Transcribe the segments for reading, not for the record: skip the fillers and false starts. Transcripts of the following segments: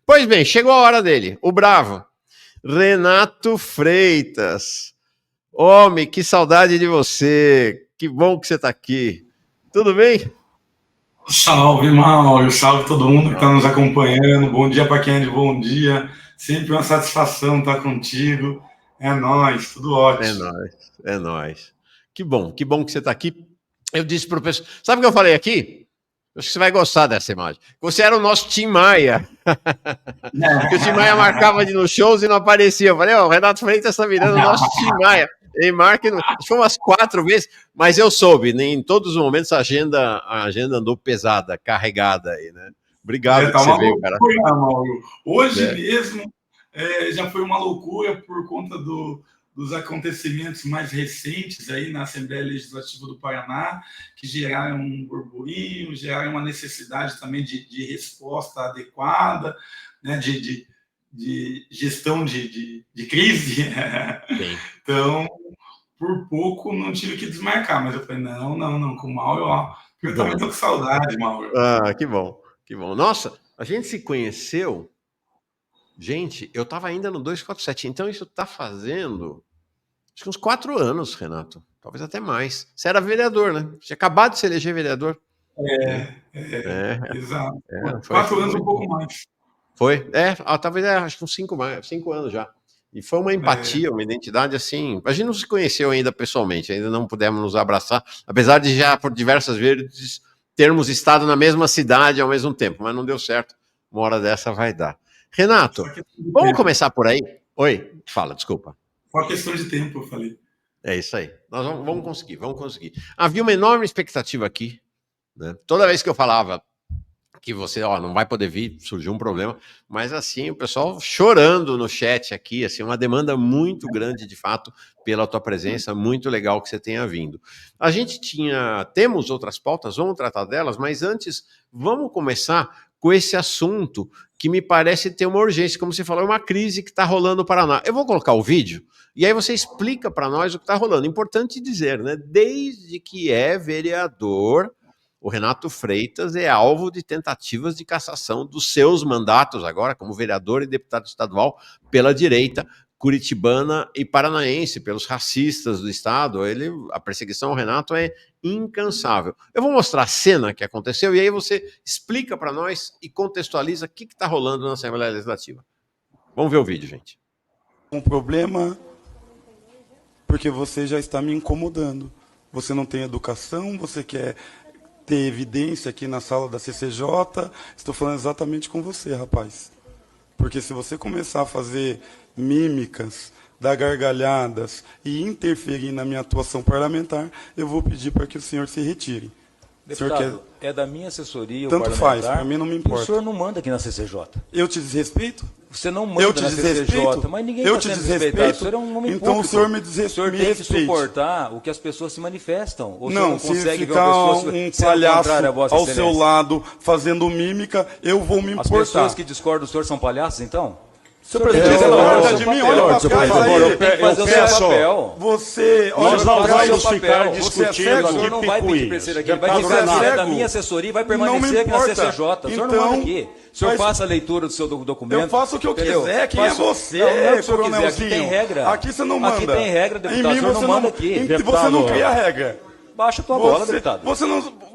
Pois bem, chegou a hora dele, o bravo, Renato Freitas. Homem, que saudade de você. Que bom que você está aqui. Tudo bem? Salve, Mauro. Salve todo mundo que está nos acompanhando. Bom dia para quem é de bom dia. Sempre uma satisfação estar contigo. É nóis, tudo ótimo. É nóis. Que bom que você está aqui. Eu disse para o pessoal... Sabe o que eu falei aqui? Acho que você vai gostar dessa imagem. Você era o nosso Tim Maia. Porque o Tim Maia marcava de ir nos shows e não aparecia. Eu falei, o Renato Freitas está virando o nosso Tim Maia. Ele marca, acho que foi umas 4 vezes, mas eu soube, em todos os momentos a agenda andou pesada, carregada aí, né? Obrigado Tá que você uma veio, loucura, cara. Mauro. Hoje mesmo já foi uma loucura por conta dos acontecimentos mais recentes aí na Assembleia Legislativa do Paraná, que geraram um burburinho, geraram uma necessidade também de resposta adequada, né, de gestão de crise. Então, por pouco não tive que desmarcar, mas eu falei, não, com o Mauro, eu também tô com saudade, Mauro. Ah, que bom. Nossa, a gente se conheceu, gente, eu tava ainda no 247, então isso tá fazendo, acho que uns 4 anos, Renato, talvez até mais. Você era vereador, né? Você tinha acabado de se eleger vereador. Exato. Foi 4 anos, um pouco mais. Foi? Talvez acho que uns 5 anos já. E foi uma empatia, uma identidade assim. A gente não se conheceu ainda pessoalmente, ainda não pudemos nos abraçar, apesar de já por diversas vezes termos estado na mesma cidade ao mesmo tempo, mas não deu certo. Uma hora dessa vai dar. Renato, vamos começar por aí? Oi, fala, desculpa. Só questão de tempo, eu falei. É isso aí. Nós vamos conseguir. Havia uma enorme expectativa aqui, né? Toda vez que eu falava que você, não vai poder vir, surgiu um problema, mas assim, o pessoal chorando no chat aqui, assim, uma demanda muito grande, de fato, pela tua presença, muito legal que você tenha vindo. A gente temos outras pautas, vamos tratar delas, mas antes, vamos começar com esse assunto que me parece ter uma urgência, como você falou, é uma crise que está rolando no Paraná. Eu vou colocar o vídeo, e aí você explica para nós o que está rolando. Importante dizer, né, desde que é vereador, o Renato Freitas é alvo de tentativas de cassação dos seus mandatos agora, como vereador e deputado estadual, pela direita curitibana e paranaense, pelos racistas do estado. A perseguição ao Renato é incansável. Eu vou mostrar a cena que aconteceu e aí você explica para nós e contextualiza o que está rolando na Assembleia Legislativa. Vamos ver o vídeo, gente. Um problema porque você já está me incomodando. Você não tem educação, você quer ter evidência aqui na sala da CCJ, estou falando exatamente com você, rapaz. Porque se você começar a fazer mímicas, dar gargalhadas e interferir na minha atuação parlamentar, eu vou pedir para que o senhor se retire. Deputado, é da minha assessoria o tanto faz, para mim não me importa. O senhor não manda aqui na CCJ. Eu te desrespeito? Você não manda na CCJ, mas ninguém está sendo respeitado. O senhor é um homem então público. O senhor me desrespeita. O senhor tem que suportar o que as pessoas se manifestam. O não, não consegue se ficar um palhaço ao seu lado fazendo mímica, eu vou me importar. As pessoas que discordam do senhor são palhaços, então? Senhor presidente, olha de mim, olha para cá. Eu peço, você, nós não vamos ficar discutindo aqui. O senhor não vai pedir para ele aqui, ele vai dizer da minha assessoria e vai permanecer aqui na CCJ. O senhor não manda aqui. O senhor faça a leitura do seu documento. Eu faço o que eu quiser. Quem é você, coronelzinho? Aqui tem regra. Aqui você não manda. Aqui tem regra, deputado. O senhor não manda aqui. E você não cria regra. Baixa a tua bola, deputado.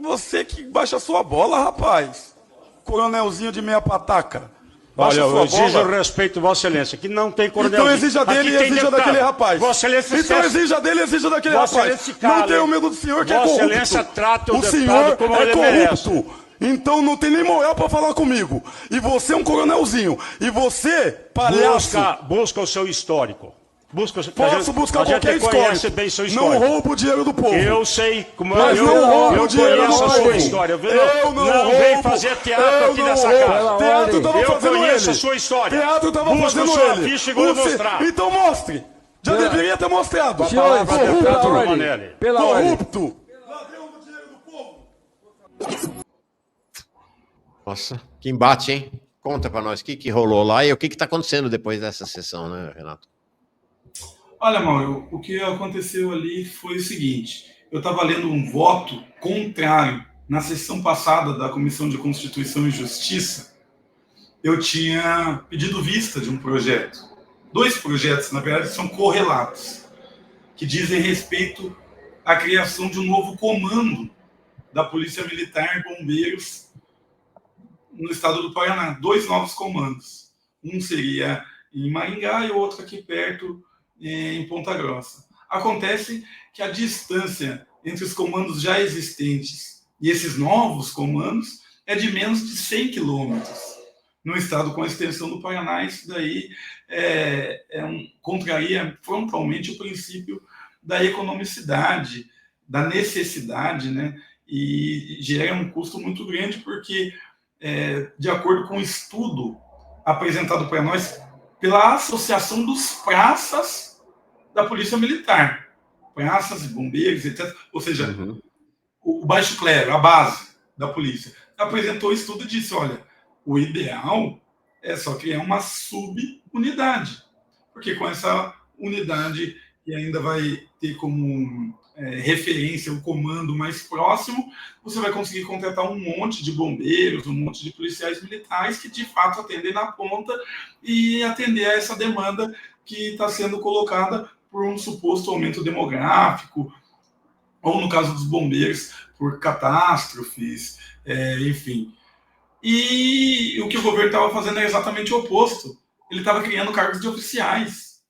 Você que baixa a sua bola, rapaz. Coronelzinho de meia pataca. Olha, eu exijo o respeito, Vossa Excelência, que não tem coronelzinho. Então exija dele e exija daquele rapaz. Vossa Excelência, então exija dele e exija daquele rapaz. Não tenha medo do senhor que é corrupto. Vossa Excelência trata o senhor como é ele corrupto. merece. Então não tem nem moral para falar comigo. E você é um coronelzinho. E você, palhaço... Busca o seu histórico. Posso buscar qualquer histórico. Bem seu não roubo o dinheiro do povo. Eu sei como mas eu não roubo o dinheiro do povo. A sua história. Eu não vem fazer teatro aqui nessa casa. Teatro estava fazendo ele. Eu conheço a sua história. Teatro estava fazendo ele. Ficha e vou mostrar. Então mostre. Já deveria ter mostrado. Corrupto. Ladrão do dinheiro do povo. Nossa, que embate, hein? Conta para nós o que rolou lá e o que está acontecendo depois dessa sessão, né, Renato? Olha, Mauro, o que aconteceu ali foi o seguinte: eu estava lendo um voto contrário na sessão passada da Comissão de Constituição e Justiça, eu tinha pedido vista de um projeto. 2 projetos, na verdade, são correlatos, que dizem respeito à criação de um novo comando da Polícia Militar e Bombeiros no estado do Paraná. 2 novos comandos. Um seria em Maringá e o outro aqui perto, em Ponta Grossa. Acontece que a distância entre os comandos já existentes e esses novos comandos é de menos de 100 quilômetros. No estado com a extensão do Paraná, isso daí contraria frontalmente o princípio da economicidade, da necessidade, né? E gera um custo muito grande, porque, de acordo com um estudo apresentado para nós pela Associação dos Praças da Polícia Militar, praças, bombeiros, etc., ou seja, o baixo clero, a base da polícia, apresentou o estudo e disse, olha, o ideal é só criar uma subunidade, porque com essa unidade, que ainda vai ter como referência o comando mais próximo, você vai conseguir contratar um monte de bombeiros, um monte de policiais militares que, de fato, atendem na ponta e atender a essa demanda que está sendo colocada por um suposto aumento demográfico, ou, no caso dos bombeiros, por catástrofes, enfim. E o que o governo estava fazendo é exatamente o oposto. Ele estava criando cargos de oficiais.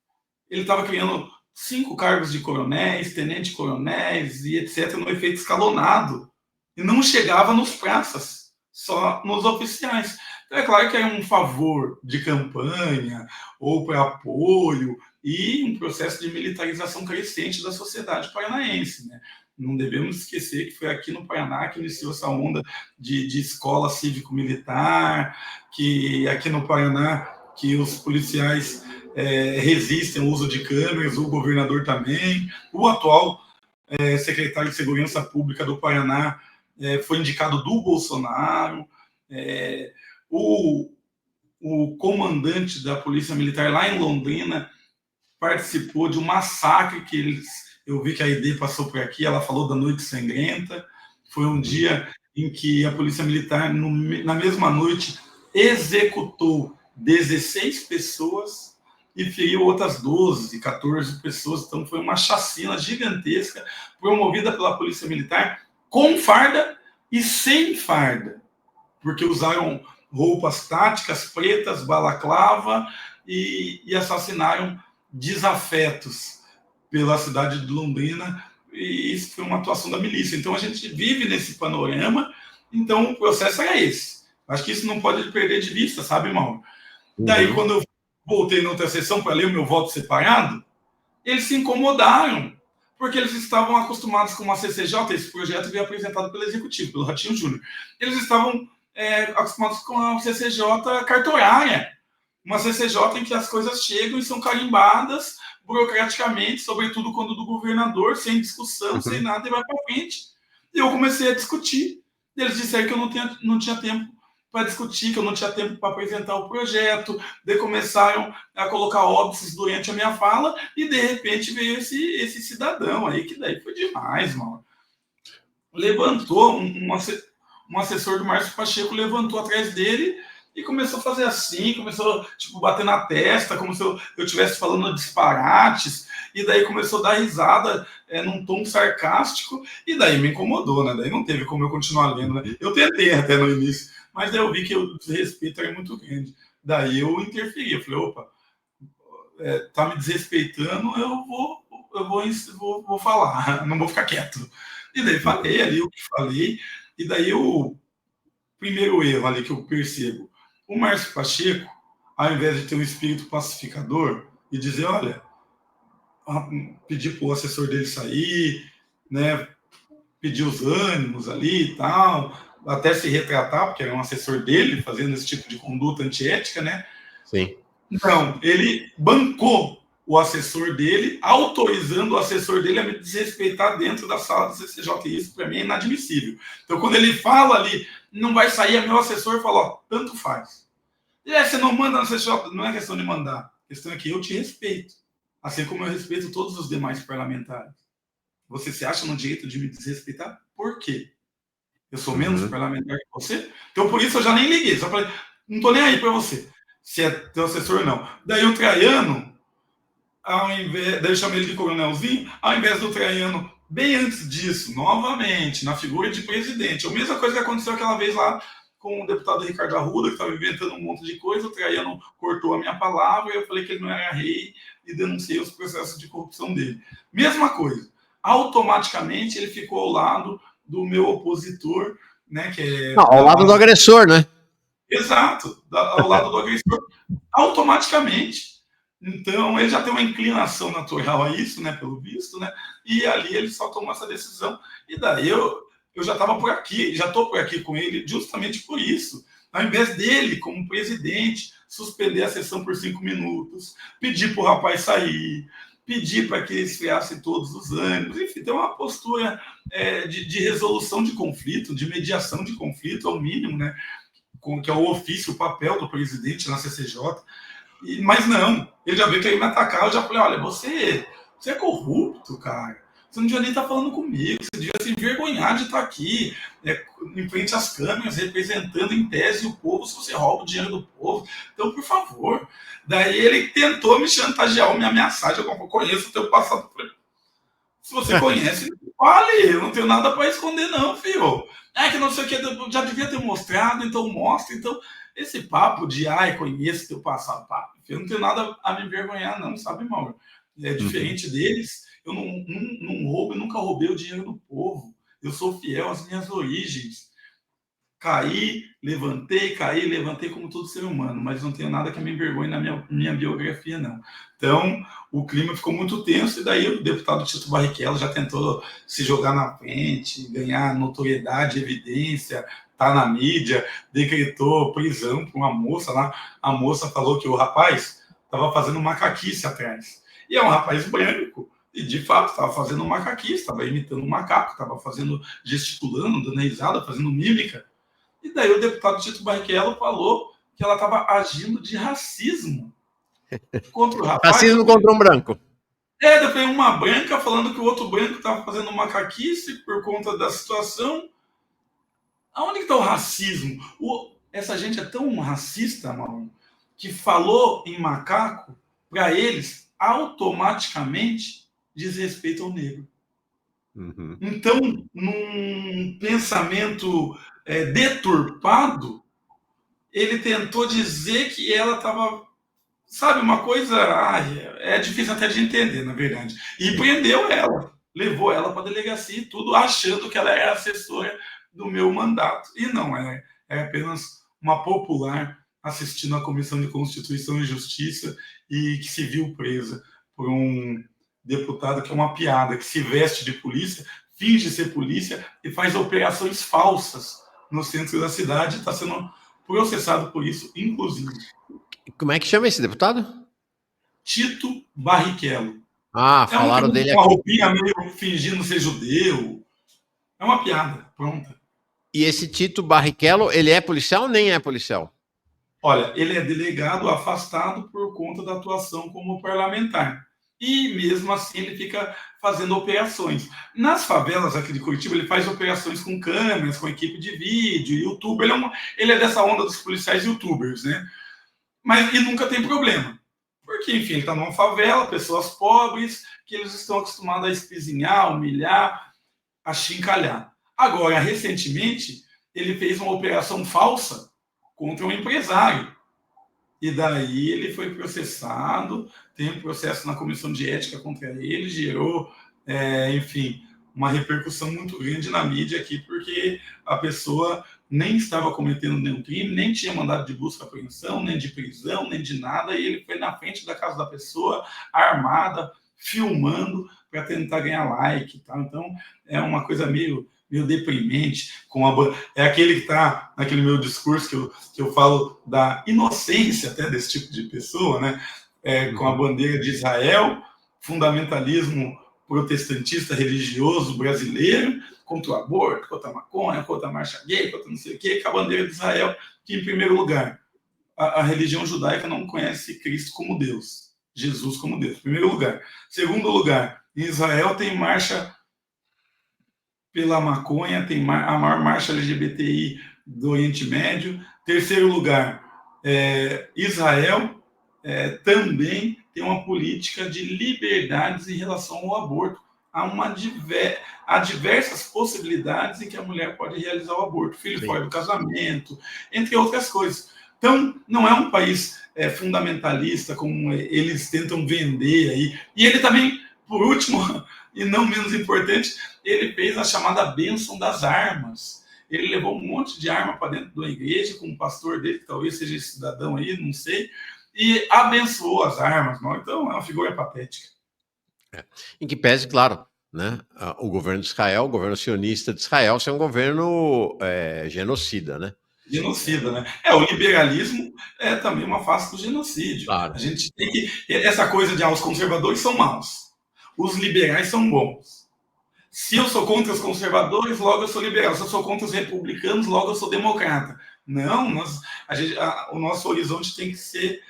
Ele estava criando 5 cargos de coronéis, tenente-coronéis e etc., no efeito escalonado. E não chegava nos praças, só nos oficiais. Então, é claro que é um favor de campanha ou para apoio e um processo de militarização crescente da sociedade paranaense, né? Não devemos esquecer que foi aqui no Paraná que iniciou essa onda de escola cívico-militar, que aqui no Paraná que os policiais resistem ao uso de câmeras, o governador também. O atual secretário de Segurança Pública do Paraná foi indicado do Bolsonaro. O comandante da Polícia Militar lá em Londrina participou de um massacre que eu vi que a ID passou por aqui, ela falou da Noite Sangrenta. Foi um dia em que a Polícia Militar, na mesma noite, executou 16 pessoas e feriu outras 12, 14 pessoas. Então foi uma chacina gigantesca promovida pela Polícia Militar com farda e sem farda, porque usaram roupas táticas pretas, balaclava e assassinaram desafetos pela cidade de Londrina, e isso foi uma atuação da milícia. Então a gente vive nesse panorama, então o processo é esse. Acho que isso não pode perder de vista, sabe, Mauro? Daí, quando eu voltei na outra sessão para ler o meu voto separado, eles se incomodaram, porque eles estavam acostumados com uma CCJ, esse projeto veio apresentado pelo Executivo, pelo Ratinho Júnior. Eles estavam acostumados com a CCJ cartorária, uma CCJ em que as coisas chegam e são carimbadas burocraticamente, sobretudo quando do governador, sem discussão, sem nada, e vai para frente. E eu comecei a discutir. Eles disseram que eu não tinha tempo para discutir, que eu não tinha tempo para apresentar o projeto. Daí começaram a colocar óbices durante a minha fala, e de repente veio esse cidadão aí, que daí foi demais, mano. Levantou, um assessor do Márcio Pacheco levantou atrás dele e começou a fazer assim, começou tipo bater na testa, como se eu estivesse falando disparates, e daí começou a dar risada num tom sarcástico, e daí me incomodou, né? Daí não teve como eu continuar lendo, né? Eu tentei até no início, mas daí eu vi que o desrespeito era muito grande. Daí eu interferi, eu falei, opa, tá me desrespeitando, eu vou falar, não vou ficar quieto. E daí falei ali o que falei, e daí o primeiro erro ali que eu percebo, o Márcio Pacheco, ao invés de ter um espírito pacificador e dizer, olha, pedir para o assessor dele sair, né, pedir os ânimos ali e tal, até se retratar, porque era um assessor dele fazendo esse tipo de conduta antiética, né? Sim. Então, ele bancou o assessor dele, autorizando o assessor dele a me desrespeitar dentro da sala do CCJ. E isso, para mim, é inadmissível. Então, quando ele fala ali, não vai sair, meu assessor fala, ó, tanto faz. E você não manda no CCJ, não é questão de mandar. A questão é que eu te respeito. Assim como eu respeito todos os demais parlamentares. Você se acha no direito de me desrespeitar? Por quê? Eu sou menos parlamentar que você? Então, por isso, eu já nem liguei. Só falei, Não tô nem aí para você, se é teu assessor ou não. Daí o Traiano, daí eu chamei ele de coronelzinho, ao invés do Traiano, bem antes disso, novamente, na figura de presidente, a mesma coisa que aconteceu aquela vez lá com o deputado Ricardo Arruda, que estava inventando um monte de coisa, o Traiano cortou a minha palavra, eu falei que ele não era rei e denunciei os processos de corrupção dele. Mesma coisa. Automaticamente ele ficou ao lado do meu opositor, né? Que é ao lado do agressor, né? Exato, ao lado do agressor, automaticamente. Então, ele já tem uma inclinação natural a isso, né, pelo visto, né? E ali ele só tomou essa decisão. E daí eu já estava por aqui, já estou por aqui com ele justamente por isso. Ao invés dele, como presidente, suspender a sessão por 5 minutos, pedir para o rapaz sair, pedir para que esfriasse todos os ânimos, enfim, tem uma postura de resolução de conflito, de mediação de conflito, ao mínimo, né? Que é o ofício, o papel do presidente na CCJ. Mas não, ele já veio querer me atacar, eu já falei, olha, você é corrupto, cara. Você não devia nem estar falando comigo, você devia se envergonhar de estar aqui, em frente às câmeras, representando em tese o povo, se você rouba o dinheiro do povo. Então, por favor. Daí ele tentou me chantagear ou me ameaçar, eu conheço o teu passado. Se você conhece, fale, eu não tenho nada para esconder não, filho. Que não sei o que, já devia ter mostrado, então mostra. Então, esse papo de, conheço teu passado, eu não tenho nada a me envergonhar não, sabe, Mauro? É diferente deles, eu não roubo, eu nunca roubei o dinheiro do povo. Eu sou fiel às minhas origens. Caí, levantei como todo ser humano, mas não tenho nada que me envergonhe na minha biografia, não. Então, o clima ficou muito tenso, e daí o deputado Tito Barrichello já tentou se jogar na frente, ganhar notoriedade, evidência, tá na mídia, decretou prisão para uma moça lá. A moça falou que o rapaz estava fazendo macaquice atrás. E é um rapaz branco, e de fato estava fazendo macaquice, estava imitando um macaco, estava gesticulando, dando risada, fazendo mímica. E daí o deputado Tito Barrichello falou que ela estava agindo de racismo contra o rapaz. Racismo contra um branco. Depois uma branca falando que o outro branco estava fazendo macaquice por conta da situação. Aonde está o racismo? Essa gente é tão racista, Mauro, que falou em macaco, para eles, automaticamente diz respeito ao negro. Uhum. Então, num pensamento deturpado, ele tentou dizer que ela estava, sabe, uma coisa, é difícil até de entender, na verdade. E prendeu ela, levou ela para a delegacia e tudo, achando que ela era assessora do meu mandato. E não, ela é apenas uma popular assistindo à Comissão de Constituição e Justiça e que se viu presa por um deputado que é uma piada, que se veste de polícia, finge ser polícia e faz operações falsas no centro da cidade, está sendo processado por isso, inclusive. Como é que chama esse deputado? Tito Barrichello. Falaram dele aqui. Uma roupinha meio fingindo ser judeu. É uma piada, pronta. E esse Tito Barrichello, ele é policial ou nem é policial? Olha, ele é delegado afastado por conta da atuação como parlamentar. E mesmo assim ele fica fazendo operações. Nas favelas aqui de Curitiba, ele faz operações com câmeras, com equipe de vídeo, youtuber. Ele é dessa onda dos policiais youtubers, né? Mas e nunca tem problema. Porque, enfim, ele está numa favela, pessoas pobres, que eles estão acostumados a espizinhar, humilhar, a chincalhar. Agora, recentemente, ele fez uma operação falsa contra um empresário. E daí ele foi processado, tem um processo na comissão de ética contra ele, gerou, enfim, uma repercussão muito grande na mídia aqui, porque a pessoa nem estava cometendo nenhum crime, nem tinha mandado de busca e apreensão, nem de prisão, nem de nada, e ele foi na frente da casa da pessoa, armada, filmando, para tentar ganhar like. Tá? Então, é uma coisa meio deprimente, é aquele que está naquele meu discurso que eu falo da inocência até desse tipo de pessoa, né? Com a bandeira de Israel, fundamentalismo protestantista religioso brasileiro, contra o aborto, contra a maconha, contra a marcha gay, contra não sei o quê, com a bandeira de Israel, que em primeiro lugar, a religião judaica não conhece Cristo como Deus, Jesus como Deus, em primeiro lugar. Segundo lugar, em Israel tem marcha pela maconha, tem a maior marcha LGBTI do Oriente Médio. Terceiro lugar, Israel também tem uma política de liberdades em relação ao aborto. Há diversas possibilidades em que a mulher pode realizar o aborto, filho fora do casamento, entre outras coisas. Então, não é um país fundamentalista, como eles tentam vender aí. E ele também, por último, e não menos importante, ele fez a chamada bênção das armas. Ele levou um monte de arma para dentro da igreja, com um pastor dele, que talvez seja esse cidadão aí, não sei, e abençoou as armas. Não? Então, é uma figura patética. Em que pese, claro, né, o governo de Israel, o governo sionista de Israel, ser um governo genocida, né? Genocida, né? O liberalismo é também uma face do genocídio. Claro. A gente tem que... Essa coisa de os conservadores são maus, os liberais são bons. Se eu sou contra os conservadores, logo eu sou liberal. Se eu sou contra os republicanos, logo eu sou democrata. Não, o nosso horizonte tem que ser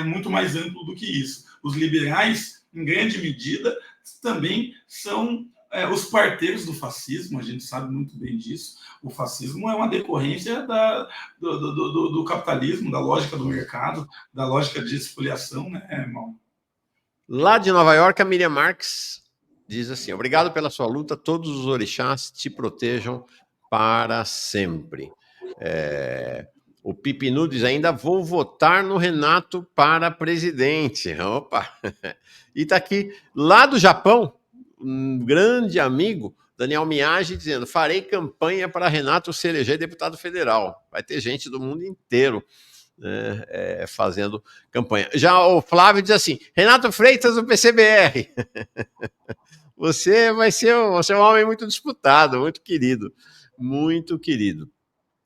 muito mais amplo do que isso. Os liberais, em grande medida, também são os parteiros do fascismo, a gente sabe muito bem disso. O fascismo é uma decorrência do capitalismo, da lógica do mercado, da lógica de espoliação, né, irmão? Lá de Nova York, a Miriam Marques diz assim: obrigado pela sua luta, todos os orixás te protejam para sempre. O Pipinu diz: ainda vou votar no Renato para presidente. Opa! E tá aqui, lá do Japão, um grande amigo, Daniel Miyagi, dizendo: farei campanha para Renato se eleger deputado federal. Vai ter gente do mundo inteiro fazendo campanha. Já o Flávio diz assim: Renato Freitas do PCBR. Você vai ser um homem muito disputado, muito querido. Muito querido.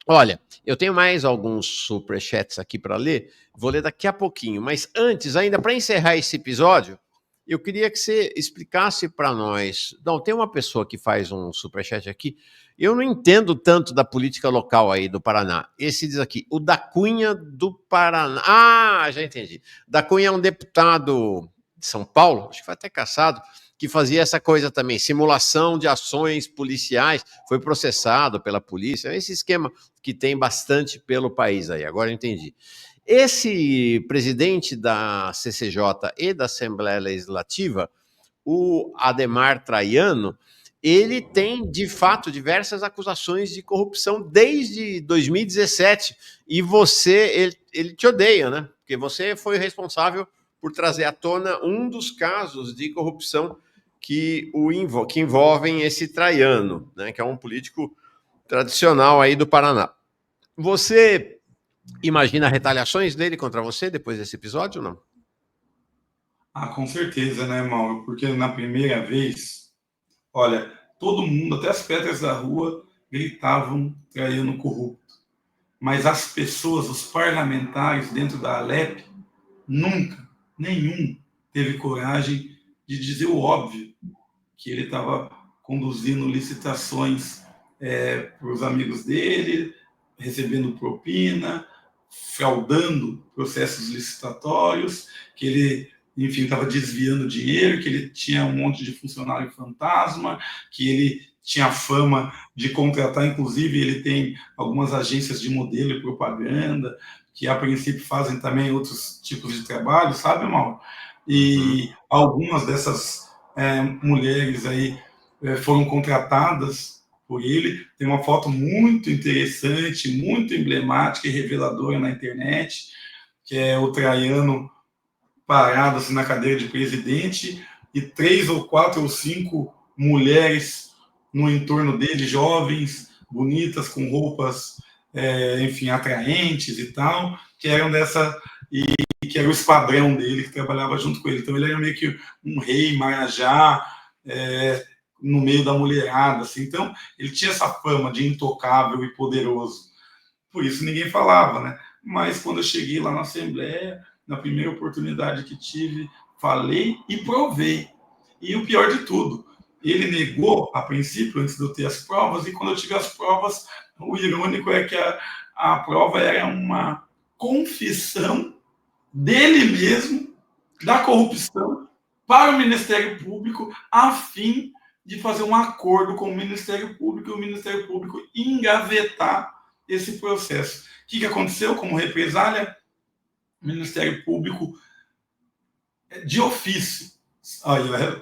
Olha, eu tenho mais alguns superchats aqui para ler, vou ler daqui a pouquinho, mas antes, ainda para encerrar esse episódio, eu queria que você explicasse para nós. Não, tem uma pessoa que faz um superchat aqui, eu não entendo tanto da política local aí do Paraná. Esse diz aqui, o da Cunha do Paraná. Ah, já entendi. Da Cunha é um deputado de São Paulo, acho que foi até caçado, que fazia essa coisa também, simulação de ações policiais, foi processado pela polícia, esse esquema que tem bastante pelo país aí, agora eu entendi. Esse presidente da CCJ e da Assembleia Legislativa, o Ademar Traiano, ele tem, de fato, diversas acusações de corrupção desde 2017, e ele te odeia, né? Porque você foi responsável por trazer à tona um dos casos de corrupção que envolvem esse Traiano, né, que é um político tradicional aí do Paraná. Você imagina retaliações dele contra você depois desse episódio ou não? Com certeza, né, Mauro? Porque na primeira vez, olha, todo mundo, até as pedras da rua, gritavam Traiano corrupto. Mas as pessoas, os parlamentares dentro da Alep, nunca, nenhum, teve coragem de dizer o óbvio, que ele estava conduzindo licitações para os amigos dele, recebendo propina, fraudando processos licitatórios, que ele, enfim, estava desviando dinheiro, que ele tinha um monte de funcionário fantasma, que ele tinha fama de contratar, inclusive ele tem algumas agências de modelo e propaganda, que a princípio fazem também outros tipos de trabalho, sabe, Mauro? E algumas dessas mulheres aí foram contratadas por ele. Tem uma foto muito interessante, muito emblemática e reveladora na internet, que é o Traiano parado assim, na cadeira de presidente e 3 ou 4 ou 5 mulheres no entorno dele, jovens, bonitas, com roupas, enfim, atraentes e tal, que eram que era o esquadrão dele, que trabalhava junto com ele. Então, ele era meio que um rei marajá, no meio da mulherada. Assim. Então, ele tinha essa fama de intocável e poderoso. Por isso, ninguém falava, né? Mas, quando eu cheguei lá na Assembleia, na primeira oportunidade que tive, falei e provei. E o pior de tudo, ele negou, a princípio, antes de eu ter as provas, e quando eu tive as provas, o irônico é que a prova era uma confissão dele mesmo, da corrupção, para o Ministério Público, a fim de fazer um acordo com o Ministério Público e o Ministério Público engavetar esse processo. O que aconteceu como represália? Ministério Público de ofício. Olha,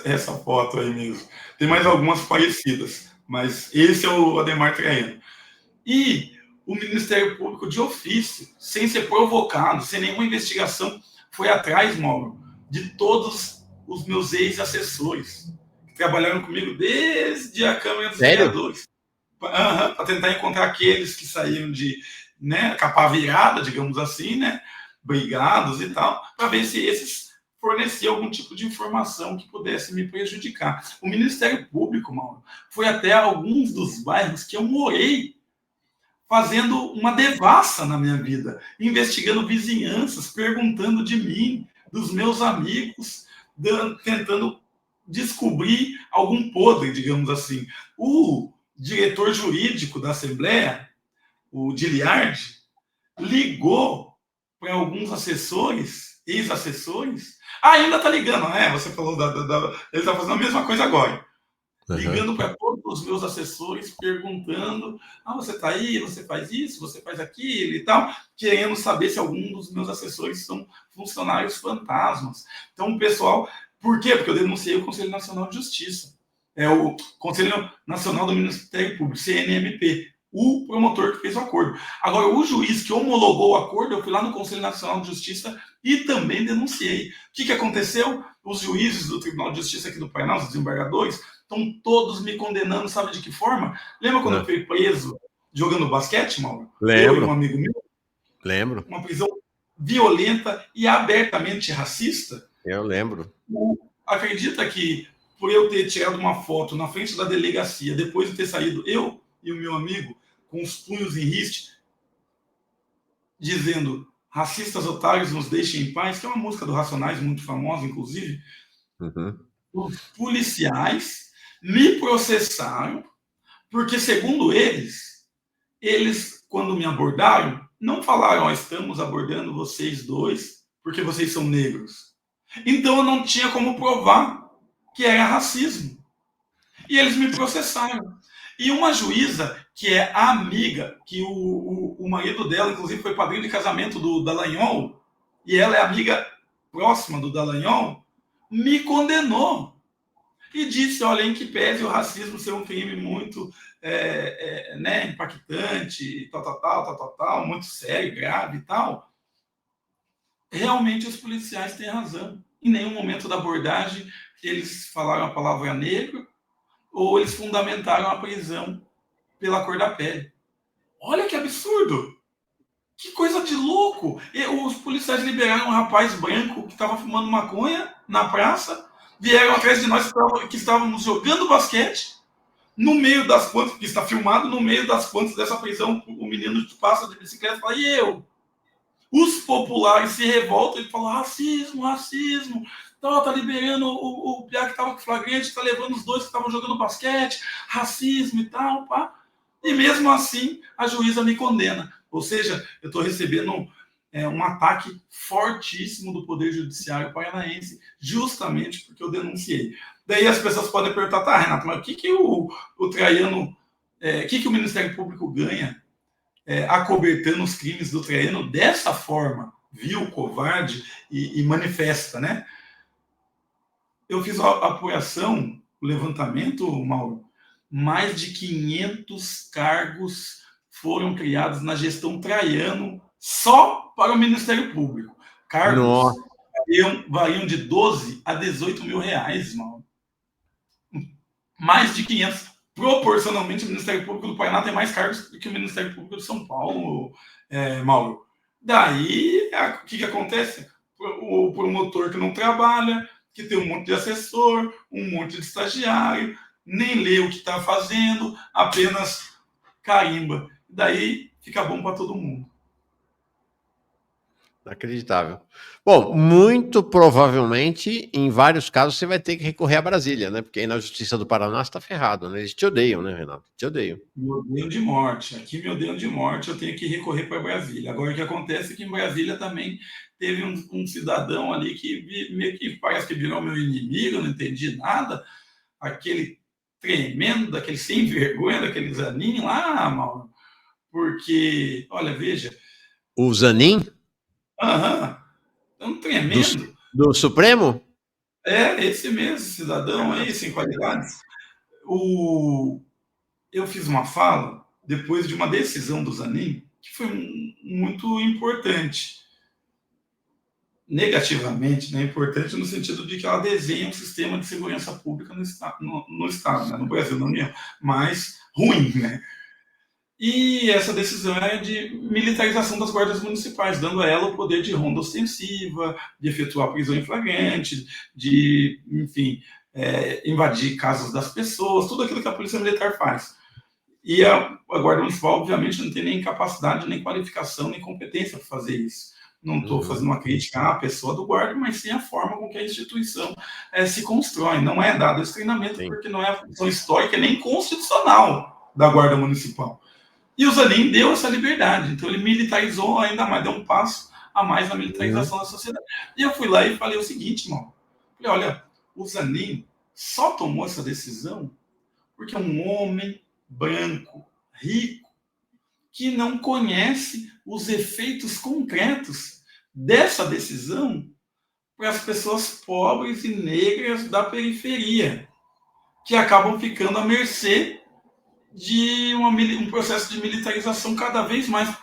essa foto aí mesmo. Tem mais algumas parecidas, mas esse é o Ademar Traiano. E o Ministério Público de ofício, sem ser provocado, sem nenhuma investigação, foi atrás, Mauro, de todos os meus ex-assessores, que trabalharam comigo desde a Câmara dos Vereadores, para tentar encontrar aqueles que saíram de, né, capa virada, digamos assim, né, brigados e tal, para ver se esses forneciam algum tipo de informação que pudesse me prejudicar. O Ministério Público, Mauro, foi até alguns dos bairros que eu morei, fazendo uma devassa na minha vida, investigando vizinhanças, perguntando de mim, dos meus amigos, tentando descobrir algum podre, digamos assim. O diretor jurídico da Assembleia, o Giliardi, ligou para alguns assessores, ex-assessores, ainda está ligando, né? Você falou ele está fazendo a mesma coisa agora. Ligando para todos os meus assessores, perguntando: você está aí, você faz isso, você faz aquilo e tal, querendo saber se algum dos meus assessores são funcionários fantasmas. Então, o pessoal... Por quê? Porque eu denunciei o Conselho Nacional de Justiça. É o Conselho Nacional do Ministério Público, CNMP, o promotor que fez o acordo. Agora, o juiz que homologou o acordo, eu fui lá no Conselho Nacional de Justiça e também denunciei. O que aconteceu? Os juízes do Tribunal de Justiça aqui do Paraná, os desembargadores, estão todos me condenando, sabe de que forma? Lembra quando eu fui preso jogando basquete, Mauro? Lembro. Eu e um amigo meu? Lembro. Uma prisão violenta e abertamente racista? Eu lembro. Acredita que, por eu ter tirado uma foto na frente da delegacia, depois de ter saído eu e o meu amigo com os punhos em riste, dizendo: racistas otários, nos deixem em paz, que é uma música do Racionais, muito famosa, inclusive, os policiais me processaram, porque, segundo eles, quando me abordaram, não falaram: estamos abordando vocês dois porque vocês são negros. Então eu não tinha como provar que era racismo. E eles me processaram. E uma juíza, que é amiga, que o marido dela, inclusive, foi padrinho de casamento do Dallagnol, e ela é amiga próxima do Dallagnol, me condenou. E disse: olha, em que pese o racismo ser um crime muito né, impactante, tal, muito sério, grave e tal, realmente os policiais têm razão. Em nenhum momento da abordagem eles falaram a palavra negro ou eles fundamentaram a prisão pela cor da pele. Olha que absurdo! Que coisa de louco! E os policiais liberaram um rapaz branco que estava fumando maconha na praça, vieram atrás de nós que estávamos jogando basquete, no meio das pontes, que está filmado, no meio das pontes dessa prisão, o menino passa de bicicleta e fala: e eu? Os populares se revoltam e falam: racismo, racismo, tá liberando o piá que estava com flagrante, tá levando os dois que estavam jogando basquete, racismo e tal, pá. E mesmo assim, a juíza me condena. Ou seja, eu estou recebendo um ataque fortíssimo do Poder Judiciário paranaense, justamente porque eu denunciei. Daí as pessoas podem perguntar: tá, Renato, mas o que o Traiano, o que o Ministério Público ganha acobertando os crimes do Traiano dessa forma, vil, covarde e manifesta, né? Eu fiz a apuração, o levantamento, Mauro, mais de 500 cargos foram criados na gestão Traiano só para o Ministério Público. Cargos variam de 12 a 18 mil reais, Mauro. Mais de 500. Proporcionalmente, o Ministério Público do Paraná tem mais cargos do que o Ministério Público de São Paulo, Mauro. Daí, o que acontece? O promotor que não trabalha, que tem um monte de assessor, um monte de estagiário, nem lê o que está fazendo, apenas carimba. Daí, fica bom para todo mundo. Inacreditável. Bom, muito provavelmente, em vários casos, você vai ter que recorrer a Brasília, né? Porque aí na Justiça do Paraná você está ferrado, né? Eles te odeiam, né, Renato? Te odeiam. Me odeiam de morte. Aqui me odeiam de morte, eu tenho que recorrer para Brasília. Agora, o que acontece é que em Brasília também teve um cidadão ali que meio que parece que virou meu inimigo, eu não entendi nada. Aquele tremendo, daquele sem vergonha, daquele Zanin lá, Mauro. Porque, olha, veja... O Zanin? Então, tremendo. Do Supremo? Esse mesmo, cidadão aí, sem qualidades. Eu fiz uma fala depois de uma decisão do Zanin, que foi muito importante. Negativamente, né? Importante no sentido de que ela desenha um sistema de segurança pública no Estado, né? No Brasil, na União, mas ruim, né? E essa decisão era de militarização das guardas municipais, dando a ela o poder de ronda ostensiva, de efetuar prisão em flagrante, de, enfim, invadir casas das pessoas, tudo aquilo que a polícia militar faz. E a guarda municipal, obviamente, não tem nem capacidade, nem qualificação, nem competência para fazer isso. Não estou fazendo uma crítica à pessoa do guarda, mas sim a forma com que a instituição se constrói. Não é dado esse treinamento, porque não é a função histórica nem constitucional da guarda municipal. E o Zanin deu essa liberdade, então ele militarizou ainda mais, deu um passo a mais na militarização da sociedade. E eu fui lá e falei o seguinte, irmão, olha, o Zanin só tomou essa decisão porque é um homem branco, rico, que não conhece os efeitos concretos dessa decisão para as pessoas pobres e negras da periferia, que acabam ficando à mercê de um processo de militarização cada vez mais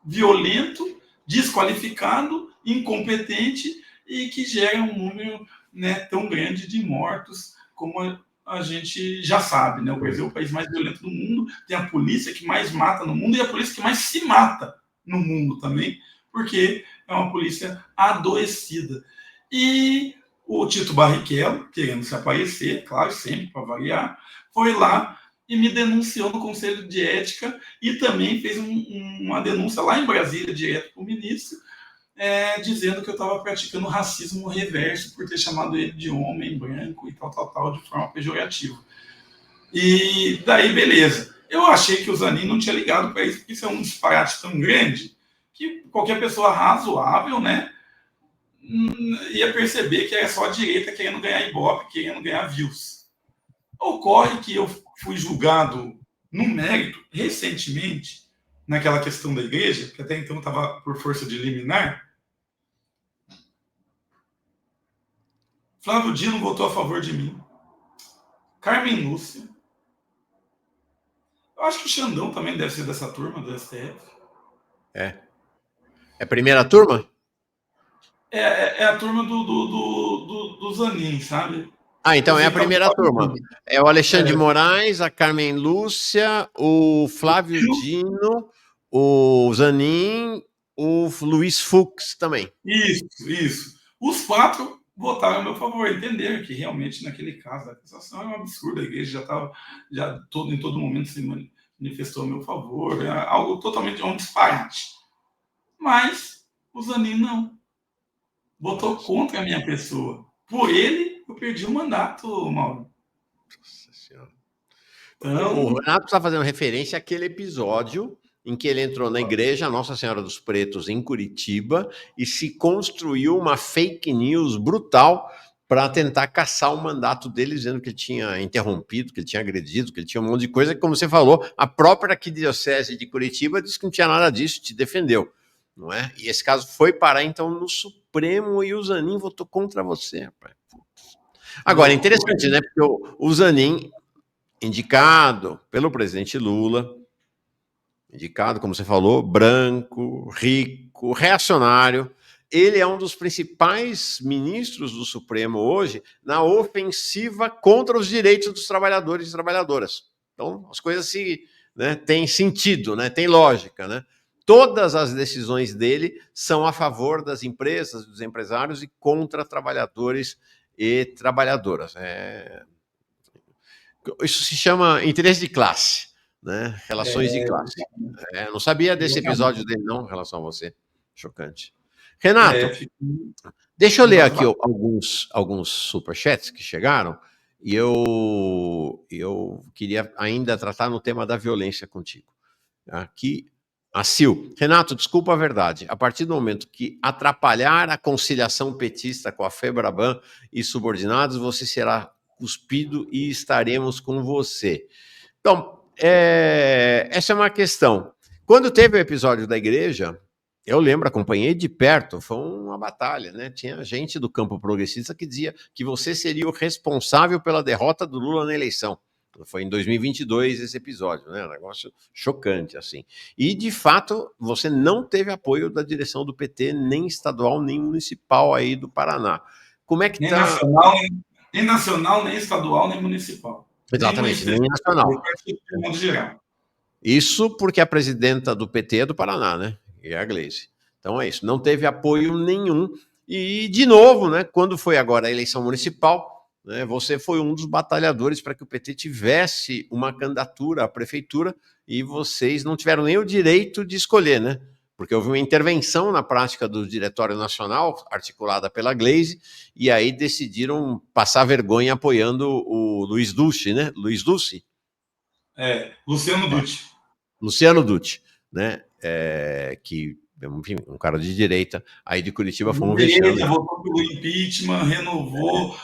violento, desqualificado, incompetente e que gera um número, né, tão grande de mortos como a gente já sabe, né? O Brasil é o país mais violento do mundo, tem a polícia que mais mata no mundo e a polícia que mais se mata no mundo também, porque é uma polícia adoecida. E o Tito Barrichello, querendo se aparecer, claro, sempre para variar, foi lá e me denunciou no Conselho de Ética e também fez uma denúncia lá em Brasília, direto para o ministro, dizendo que eu estava praticando racismo reverso por ter chamado ele de homem branco e tal, de forma pejorativa. E daí, beleza. Eu achei que o Zanin não tinha ligado para isso, porque isso é um disparate tão grande que qualquer pessoa razoável, né, ia perceber que era só a direita querendo ganhar ibope, querendo ganhar views. Ocorre que eu fui julgado no mérito recentemente naquela questão da igreja, que até então estava por força de liminar. Flávio Dino votou a favor de mim. Carmen Lúcia. Eu acho que o Xandão também deve ser dessa turma do STF. É a primeira turma? É a turma do Zanin, sabe? Então é a primeira turma. É o Alexandre de Moraes, a Carmen Lúcia, o Flávio Dino, o Zanin, o Luiz Fux também. Isso. Os 4 votaram a meu favor, entenderam que realmente naquele caso a acusação é um absurdo, a igreja já estava em todo momento se manifestou a meu favor, é algo totalmente um disparate. Mas o Zanin não. Votou contra a minha pessoa. Por ele, eu perdi o mandato, Mauro. Nossa Senhora. Então, o Renato está fazendo referência àquele episódio em que ele entrou na igreja Nossa Senhora dos Pretos, em Curitiba, e se construiu uma fake news brutal para tentar caçar o mandato dele, dizendo que ele tinha interrompido, que ele tinha agredido, que ele tinha um monte de coisa, que, como você falou, a própria arquidiocese de Curitiba disse que não tinha nada disso, te defendeu, não é? E esse caso foi parar, então, no Supremo, e o Zanin votou contra você, rapaz. Agora, interessante, né? Porque o Zanin, indicado pelo presidente Lula, indicado, como você falou, branco, rico, reacionário, ele é um dos principais ministros do Supremo hoje na ofensiva contra os direitos dos trabalhadores e trabalhadoras. Então, as coisas têm sentido, né? Tem lógica, né? Todas as decisões dele são a favor das empresas, dos empresários e contra trabalhadores e trabalhadoras. Isso se chama interesse de classe, né? Relações de classe. Não sabia desse episódio dele, não, em relação a você. Chocante. Renato, deixa eu ler aqui alguns superchats que chegaram, e eu queria ainda tratar no tema da violência contigo. Aqui, a Sil. Renato, desculpa a verdade. A partir do momento que atrapalhar a conciliação petista com a FEBRABAN e subordinados, você será cuspido e estaremos com você. Então, essa é uma questão. Quando teve o episódio da igreja, Eu lembro, acompanhei de perto, foi uma batalha, né? Tinha gente do campo progressista que dizia que você seria o responsável pela derrota do Lula na eleição. Foi em 2022 esse episódio, né? Um negócio chocante, assim. E, de fato, você não teve apoio da direção do PT, nem estadual, nem municipal aí do Paraná. Como é que nem tá... nacional, nem estadual, nem municipal. Exatamente, nem nacional. Isso porque a presidenta do PT é do Paraná, né? E é a Gleisi. Então é isso, não teve apoio nenhum. E, de novo, né, quando foi agora a eleição municipal, né, você foi um dos batalhadores para que o PT tivesse uma candidatura à prefeitura e vocês não tiveram nem o direito de escolher, né? Porque houve uma intervenção na prática do Diretório Nacional, articulada pela Gleisi, e aí decidiram passar vergonha apoiando o Luiz Duce, né? Luiz Duce? Luciano Dutti. Luciano Dutti, né? Que, enfim, um cara de direita, aí de Curitiba foi um vexame. Votou pelo impeachment, renovou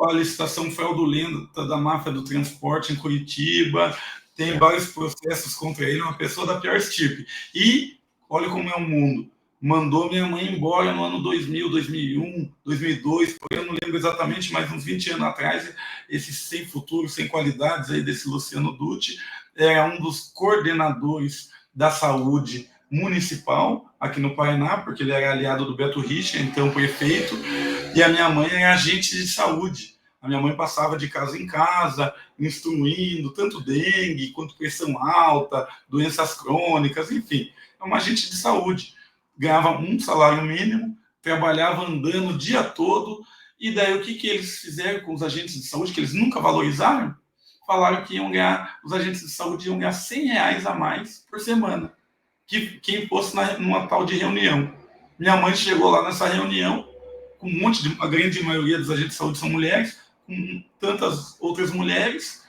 a licitação fraudulenta da máfia do transporte em Curitiba, tem vários processos contra ele, uma pessoa da pior estirpe. E, olha como é o mundo, mandou minha mãe embora no ano 2000, 2001, 2002, eu não lembro exatamente, mas uns 20 anos atrás, esse sem futuro, sem qualidades aí desse Luciano Dutti, é um dos coordenadores da saúde municipal aqui no Paraná, porque ele era aliado do Beto Richa, então prefeito, e a minha mãe é agente de saúde. A minha mãe passava de casa em casa, instruindo tanto dengue quanto pressão alta, doenças crônicas, enfim, é uma agente de saúde. Ganhava um salário mínimo, trabalhava andando o dia todo, e daí o que eles fizeram com os agentes de saúde, que eles nunca valorizaram? Falaram que iam ganhar, os agentes de saúde iam ganhar R$100 a mais por semana, que quem fosse numa tal de reunião. Minha mãe chegou lá nessa reunião, com a grande maioria dos agentes de saúde são mulheres, com tantas outras mulheres,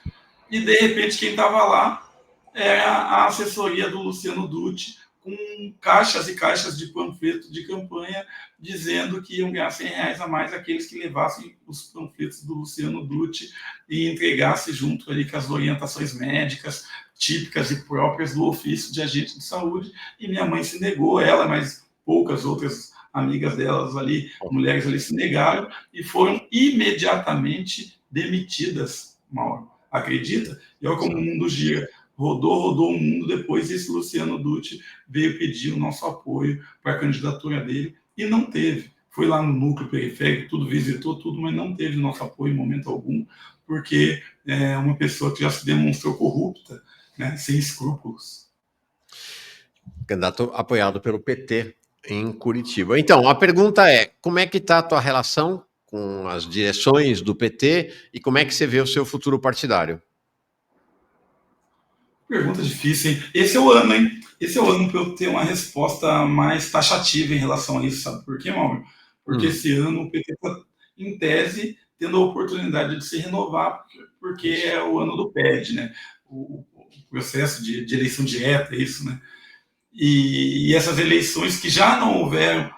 e de repente quem estava lá era a assessoria do Luciano Dutti, com caixas e caixas de panfleto de campanha, dizendo que iam ganhar R$100 a mais aqueles que levassem os panfletos do Luciano Dutti e entregassem junto ali com as orientações médicas típicas e próprias do ofício de agente de saúde, e minha mãe se negou, ela, mas poucas outras amigas delas ali, mulheres ali, se negaram e foram imediatamente demitidas, Mauro. Acredita? E olha como o mundo gira. Rodou o mundo, depois esse Luciano Dutti veio pedir o nosso apoio para a candidatura dele e não teve. Foi lá no núcleo periférico, tudo, visitou tudo, mas não teve nosso apoio em momento algum, porque é uma pessoa que já se demonstrou corrupta, né, sem escrúpulos. Candidato apoiado pelo PT em Curitiba. Então, a pergunta é, como é que está a tua relação com as direções do PT e como é que você vê o seu futuro partidário? Pergunta difícil, hein? Esse é o ano, hein? Esse é o ano para eu ter uma resposta mais taxativa em relação a isso, sabe por quê, Mauro? Porque esse ano o PT está, em tese, tendo a oportunidade de se renovar, porque é o ano do PED, né? O processo de eleição direta, isso, né? E essas eleições que já não houveram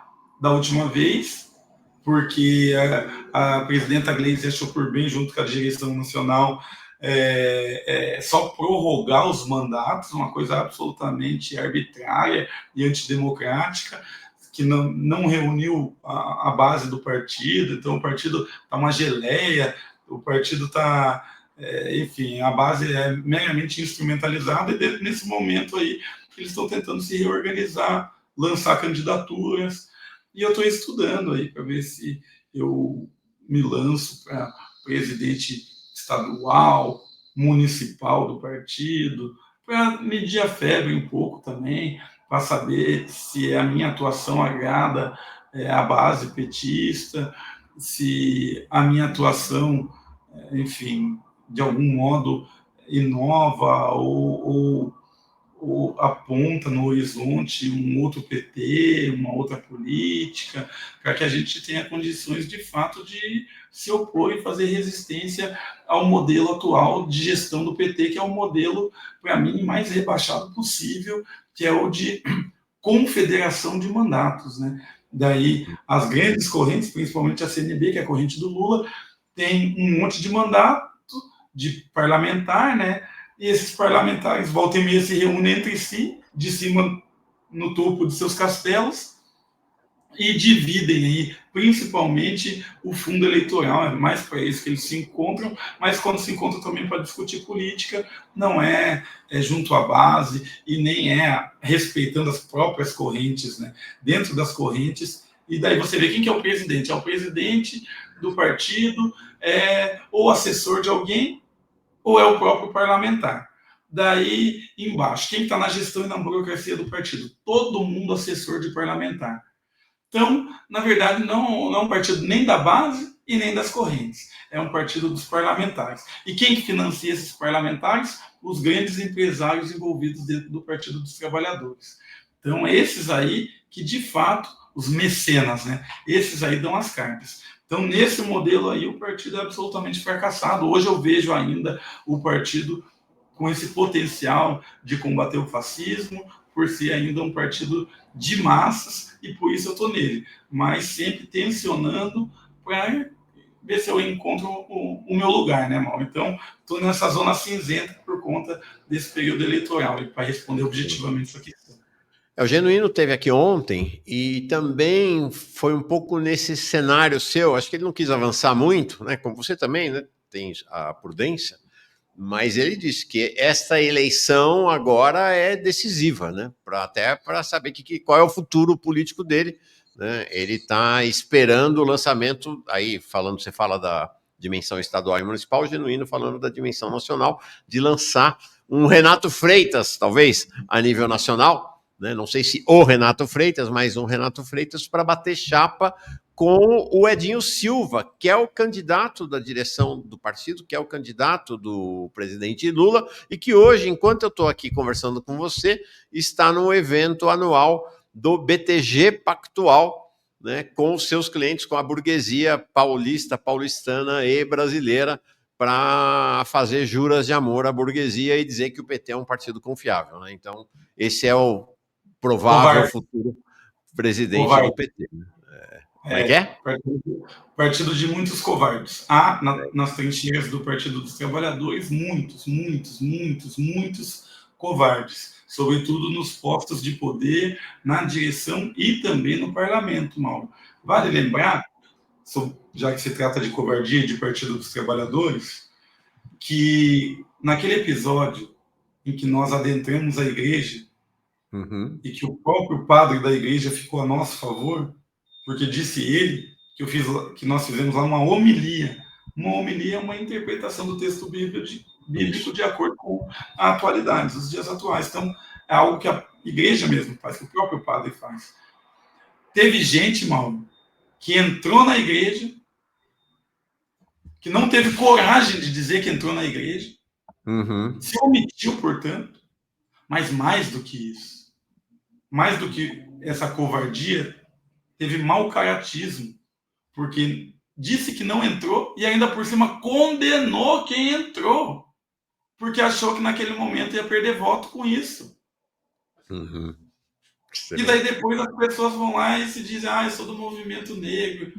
da última vez, porque a presidenta Gleisi achou por bem, junto com a direção nacional, só prorrogar os mandatos, uma coisa absolutamente arbitrária e antidemocrática, que não reuniu a base do partido, então o partido está uma geleia, o partido está, enfim, a base é meramente instrumentalizada, e nesse momento aí eles estão tentando se reorganizar, lançar candidaturas, e eu estou estudando aí para ver se eu me lanço para presidente estadual, municipal do partido, para medir a febre um pouco também, para saber se a minha atuação agrada a base petista, se a minha atuação, enfim, de algum modo inova ou aponta no horizonte um outro PT, uma outra política, para que a gente tenha condições de fato de se opor e fazer resistência ao modelo atual de gestão do PT, que é o modelo, para mim, mais rebaixado possível, que é o de confederação de mandatos, né? Daí, as grandes correntes, principalmente a CNB, que é a corrente do Lula, tem um monte de mandato de parlamentar, né? E esses parlamentares, volta e meia, se reúnem entre si, de cima no topo de seus castelos, e dividem aí, principalmente o fundo eleitoral, é mais para isso que eles se encontram, mas quando se encontram também para discutir política, não é junto à base e nem é respeitando as próprias correntes, né? Dentro das correntes, e daí você vê quem que é o presidente. É o presidente do partido, ou assessor de alguém, ou é o próprio parlamentar. Daí embaixo, quem está na gestão e na burocracia do partido? Todo mundo assessor de parlamentar. Então, na verdade, não é um partido nem da base e nem das correntes. É um partido dos parlamentares. E quem financia esses parlamentares? Os grandes empresários envolvidos dentro do Partido dos Trabalhadores. Então, esses aí que, de fato, os mecenas, né? Esses aí dão as cartas. Então, nesse modelo aí, o partido é absolutamente fracassado. Hoje eu vejo ainda o partido com esse potencial de combater o fascismo, por ser ainda um partido de massas, e por isso eu estou nele. Mas sempre tensionando para ver se eu encontro o meu lugar, né, Mauro? Então, estou nessa zona cinzenta por conta desse período eleitoral, e para responder objetivamente essa questão. O Genuíno teve aqui ontem e também foi um pouco nesse cenário seu. Acho que ele não quis avançar muito, né? Como você também, né? Tem a prudência, mas ele disse que esta eleição agora é decisiva, né? Até para saber qual é o futuro político dele, né? Ele está esperando o lançamento. Aí, você fala da dimensão estadual e municipal, o Genuíno falando da dimensão nacional, de lançar um Renato Freitas, talvez, a nível nacional. Né? Não sei se o Renato Freitas, mas um Renato Freitas para bater chapa com o Edinho Silva, que é o candidato da direção do partido, que é o candidato do presidente Lula, e que hoje, enquanto eu estou aqui conversando com você, está no evento anual do BTG Pactual, né, com os seus clientes, com a burguesia paulistana e brasileira, para fazer juras de amor à burguesia e dizer que o PT é um partido confiável. Né? Então, esse é o provável futuro presidente do PT. Como é que é? Partido de muitos covardes. Há nas trincheiras do Partido dos Trabalhadores muitos covardes, sobretudo nos postos de poder, na direção e também no parlamento, Mauro. Vale lembrar, já que se trata de covardia de Partido dos Trabalhadores, que naquele episódio em que nós adentramos a igreja, e que o próprio padre da igreja ficou a nosso favor, porque disse ele que nós fizemos lá uma homilia. Uma homilia é uma interpretação do texto bíblico de acordo com a atualidade, os dias atuais. Então, é algo que a igreja mesmo faz, que o próprio padre faz. Teve gente, Mauro, que entrou na igreja, que não teve coragem de dizer que entrou na igreja, se omitiu, portanto, mas mais do que isso, mais do que essa covardia, teve mau caratismo, porque disse que não entrou e ainda por cima condenou quem entrou, porque achou que naquele momento ia perder voto com isso. E daí depois as pessoas vão lá e se dizem, eu sou do movimento negro.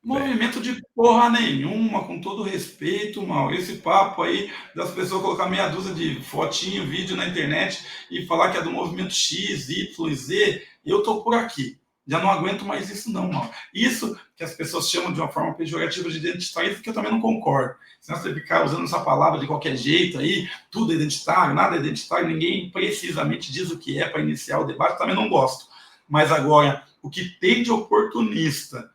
Movimento de porra nenhuma, com todo respeito, mal. Esse papo aí das pessoas colocar meia dúzia de fotinho, vídeo na internet e falar que é do movimento X, Y, Z, eu tô por aqui. Já não aguento mais isso não, mal. Isso que as pessoas chamam de uma forma pejorativa de identitário, que eu também não concordo. Senão você ficar usando essa palavra de qualquer jeito aí, tudo é identitário, nada é identitário, ninguém precisamente diz o que é para iniciar o debate, também não gosto. Mas agora, o que tem de oportunista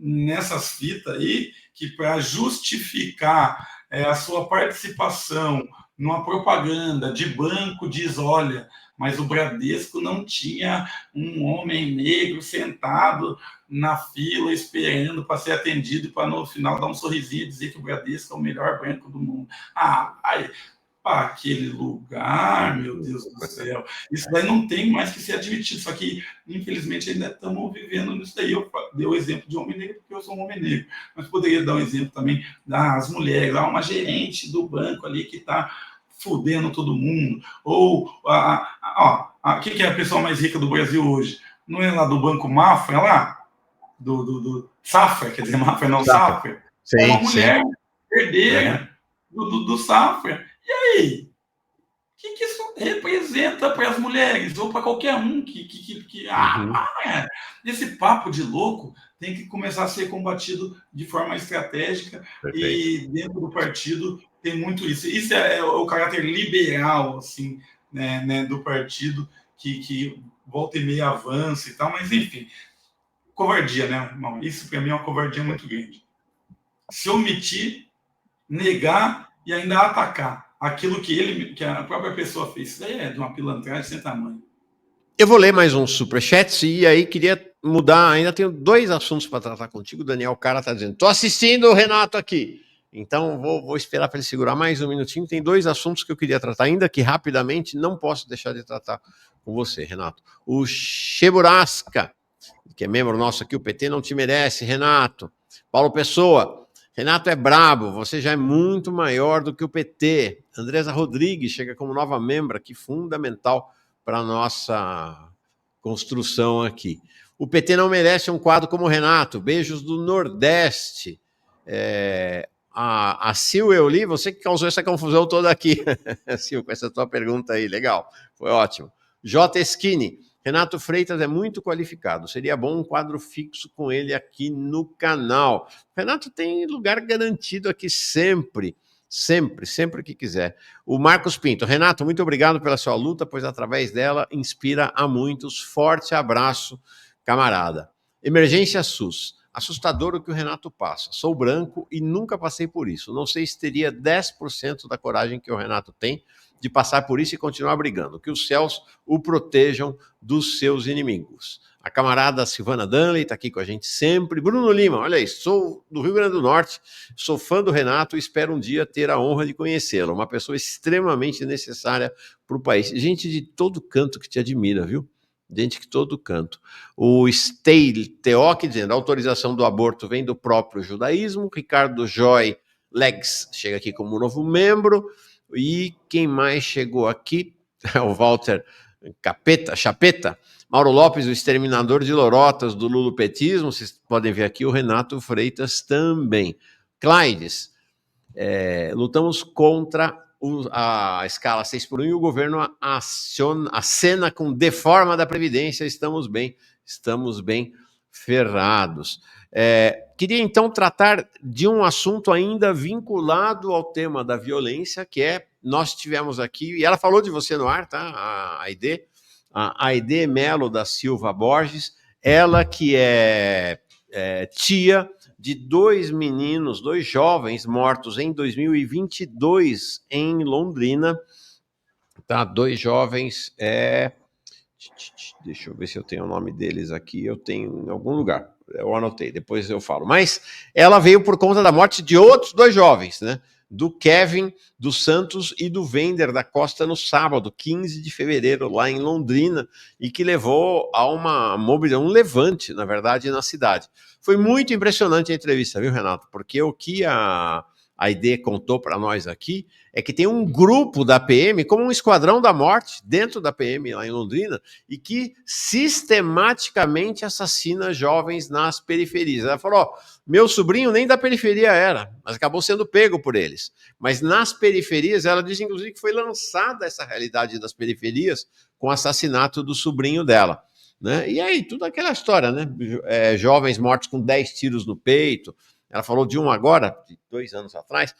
nessas fitas aí, que para justificar a sua participação numa propaganda de banco diz, olha, mas o Bradesco não tinha um homem negro sentado na fila esperando para ser atendido e para no final dar um sorrisinho e dizer que o Bradesco é o melhor banco do mundo. Para aquele lugar, meu Deus do céu. Isso daí não tem mais que ser admitido, só que, infelizmente, ainda estamos vivendo nisso daí. Eu dei o exemplo de homem negro porque eu sou um homem negro, mas poderia dar um exemplo também das mulheres. Há uma gerente do banco ali que está fudendo todo mundo. Ou, quem é a pessoa mais rica do Brasil hoje? Não é lá do Banco Mafra, é lá? Do Safra, quer dizer, Mafra não Safra. É uma mulher herdeira do Safra. E aí? que isso representa para as mulheres ou para qualquer um esse papo de louco tem que começar a ser combatido de forma estratégica. Perfeito. E dentro do partido tem muito isso. Isso é o caráter liberal, assim, né, do partido que volta e meia avança e tal, mas enfim, covardia, né, irmão? Isso para mim é uma covardia muito grande. Se omitir, negar e ainda atacar aquilo que a própria pessoa fez. Isso daí é de uma pilantragem sem tamanho. Eu vou ler mais uns superchats e aí queria mudar, ainda tenho 2 assuntos para tratar contigo. O Daniel Cara está dizendo, tô assistindo o Renato aqui. Então vou esperar para ele segurar mais um minutinho. Tem 2 assuntos que eu queria tratar, ainda que rapidamente não posso deixar de tratar com você, Renato. O Cheburasca, que é membro nosso aqui, o PT não te merece, Renato. Paulo Pessoa, Renato é brabo, você já é muito maior do que o PT. Andresa Rodrigues chega como nova membro aqui, fundamental para a nossa construção aqui. O PT não merece um quadro como o Renato. Beijos do Nordeste. A Sil Euli, você que causou essa confusão toda aqui. Sil, com essa tua pergunta aí, legal. Foi ótimo. J. Skinny. Renato Freitas é muito qualificado. Seria bom um quadro fixo com ele aqui no canal. Renato tem lugar garantido aqui sempre. Sempre que quiser. O Marcos Pinto. Renato, muito obrigado pela sua luta, pois através dela inspira a muitos. Forte abraço, camarada. Emergência SUS. Assustador o que o Renato passa. Sou branco e nunca passei por isso. Não sei se teria 10% da coragem que o Renato tem de passar por isso e continuar brigando. Que os céus o protejam dos seus inimigos. A camarada Silvana Danley está aqui com a gente sempre. Bruno Lima, olha aí, sou do Rio Grande do Norte, sou fã do Renato e espero um dia ter a honra de conhecê-lo. Uma pessoa extremamente necessária para o país. Gente de todo canto que te admira, viu? Gente de todo canto. O Steil Teoc dizendo, a autorização do aborto vem do próprio judaísmo. Ricardo Joy Legs chega aqui como novo membro. E quem mais chegou aqui? O Walter Chapeta. Mauro Lopes, o exterminador de lorotas do lulopetismo. Vocês podem ver aqui o Renato Freitas também. Clydes, lutamos contra a escala 6x1 e o governo acena com deforma da Previdência. Estamos bem ferrados. Queria então tratar de um assunto ainda vinculado ao tema da violência, que nós tivemos aqui, e ela falou de você no ar, tá? A Aide Melo da Silva Borges, ela que é tia de 2 meninos, 2 jovens mortos em 2022 em Londrina, tá? 2 jovens, deixa eu ver se eu tenho o nome deles aqui, eu tenho em algum lugar, eu anotei, depois eu falo, mas ela veio por conta da morte de outros 2 jovens, né? Do Kevin dos Santos e do Wender da Costa no sábado, 15 de fevereiro, lá em Londrina, e que levou a um levante, na verdade, na cidade. Foi muito impressionante a entrevista, viu, Renato? Porque o que a Aide contou para nós aqui é que tem um grupo da PM, como um esquadrão da morte, dentro da PM lá em Londrina, e que sistematicamente assassina jovens nas periferias. Ela falou, meu sobrinho nem da periferia era, mas acabou sendo pego por eles. Mas nas periferias, ela diz, inclusive, que foi lançada essa realidade das periferias com o assassinato do sobrinho dela. Né? E aí, tudo aquela história, né? Jovens mortos com 10 tiros no peito. Ela falou de um agora, de 2 anos atrás,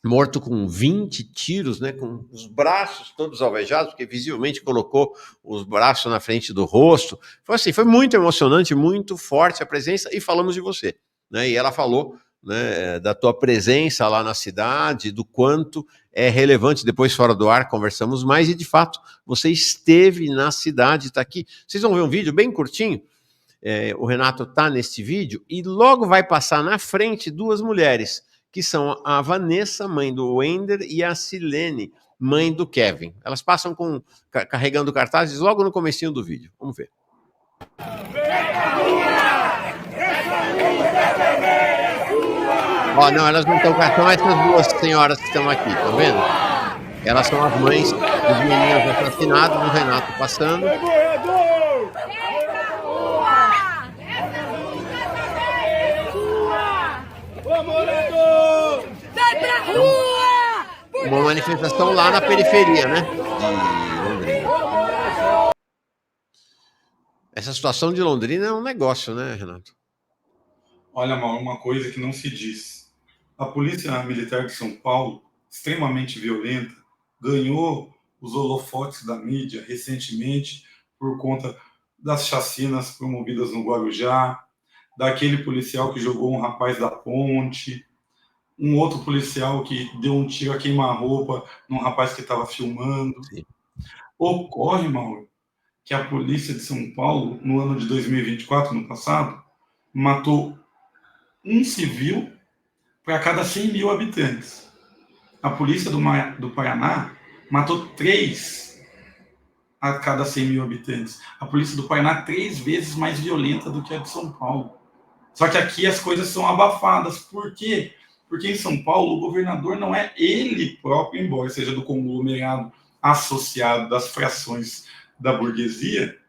morto com 20 tiros, né, com os braços todos alvejados, porque visivelmente colocou os braços na frente do rosto. Foi assim, foi muito emocionante, muito forte a presença, e falamos de você. Né? E ela falou, né, da tua presença lá na cidade, do quanto é relevante. Depois, fora do ar, conversamos mais, e de fato, você esteve na cidade, está aqui. Vocês vão ver um vídeo bem curtinho. O Renato está neste vídeo, e logo vai passar na frente 2 mulheres, que são a Vanessa, mãe do Wender, e a Silene, mãe do Kevin. Elas passam carregando cartazes logo no comecinho do vídeo. Vamos ver. Não, elas não estão cartão, essas 2 senhoras que estão aqui, tá vendo? Elas são as mães dos meninos assassinados, do Renato passando. Vai pra rua! uma manifestação lá na periferia, né? De Londrina. Essa situação de Londrina é um negócio, né, Renato? Olha, Mauro, uma coisa que não se diz. A Polícia Militar de São Paulo, extremamente violenta, ganhou os holofotes da mídia recentemente por conta das chacinas promovidas no Guarujá, daquele policial que jogou um rapaz da ponte, um outro policial que deu um tiro a queima-roupa num rapaz que estava filmando. Sim. Ocorre, Mauro, que a polícia de São Paulo, no ano de 2024, no passado, matou um civil para cada 100 mil habitantes. A polícia do Paraná matou 3 a cada 100 mil habitantes. A polícia do Paraná 3 vezes mais violenta do que a de São Paulo. Só que aqui as coisas são abafadas. Por quê? Porque em São Paulo o governador não é ele próprio, embora seja do conglomerado associado das frações da burguesia,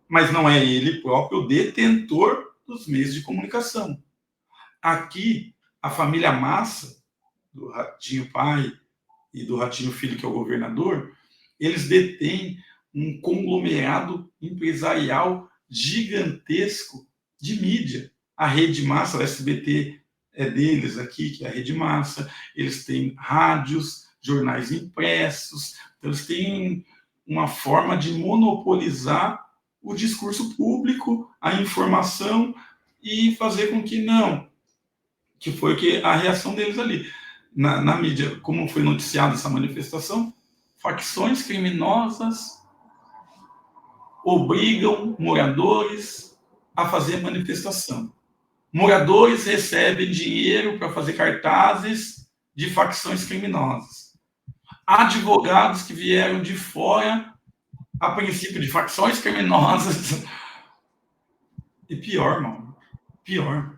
mas não é ele próprio o detentor dos meios de comunicação. Aqui, a família Massa, do Ratinho pai e do Ratinho filho, que é o governador, eles detêm um conglomerado empresarial gigantesco de mídia. A Rede Massa, o SBT é deles aqui, que é a Rede Massa, eles têm rádios, jornais impressos, então eles têm uma forma de monopolizar o discurso público, a informação e fazer com que não, que foi que a reação deles ali. Na mídia, como foi noticiada essa manifestação, facções criminosas obrigam moradores a fazer manifestação. Moradores recebem dinheiro para fazer cartazes de facções criminosas. Advogados que vieram de fora, a princípio de facções criminosas. E pior, mano, pior.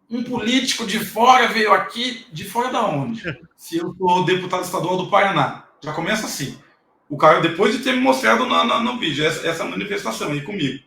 Um político de fora veio aqui, de fora da onde? Se eu sou deputado estadual do Paraná. Já começa assim. O cara, depois de ter me mostrado no vídeo, essa manifestação aí comigo.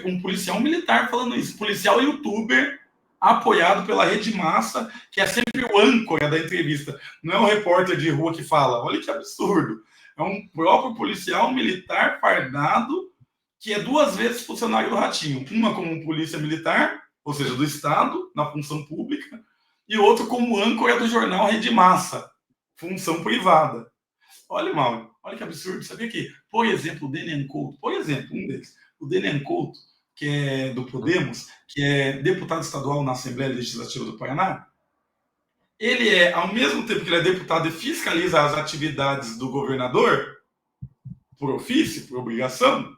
Um policial militar falando isso. Policial youtuber apoiado pela Rede Massa, que é sempre o âncora da entrevista. Não é um repórter de rua que fala. Olha que absurdo. É um próprio policial militar fardado que é 2 vezes funcionário do Ratinho. Uma como polícia militar, ou seja, do Estado, na função pública, e outro como âncora do jornal Rede Massa, função privada. Olha, Mauro, olha que absurdo. Sabia que, por exemplo, o Denian Couto, por exemplo, um deles, o Denian Couto, que é do Podemos, que é deputado estadual na Assembleia Legislativa do Paraná, ele é, ao mesmo tempo que ele é deputado e fiscaliza as atividades do governador, por ofício, por obrigação,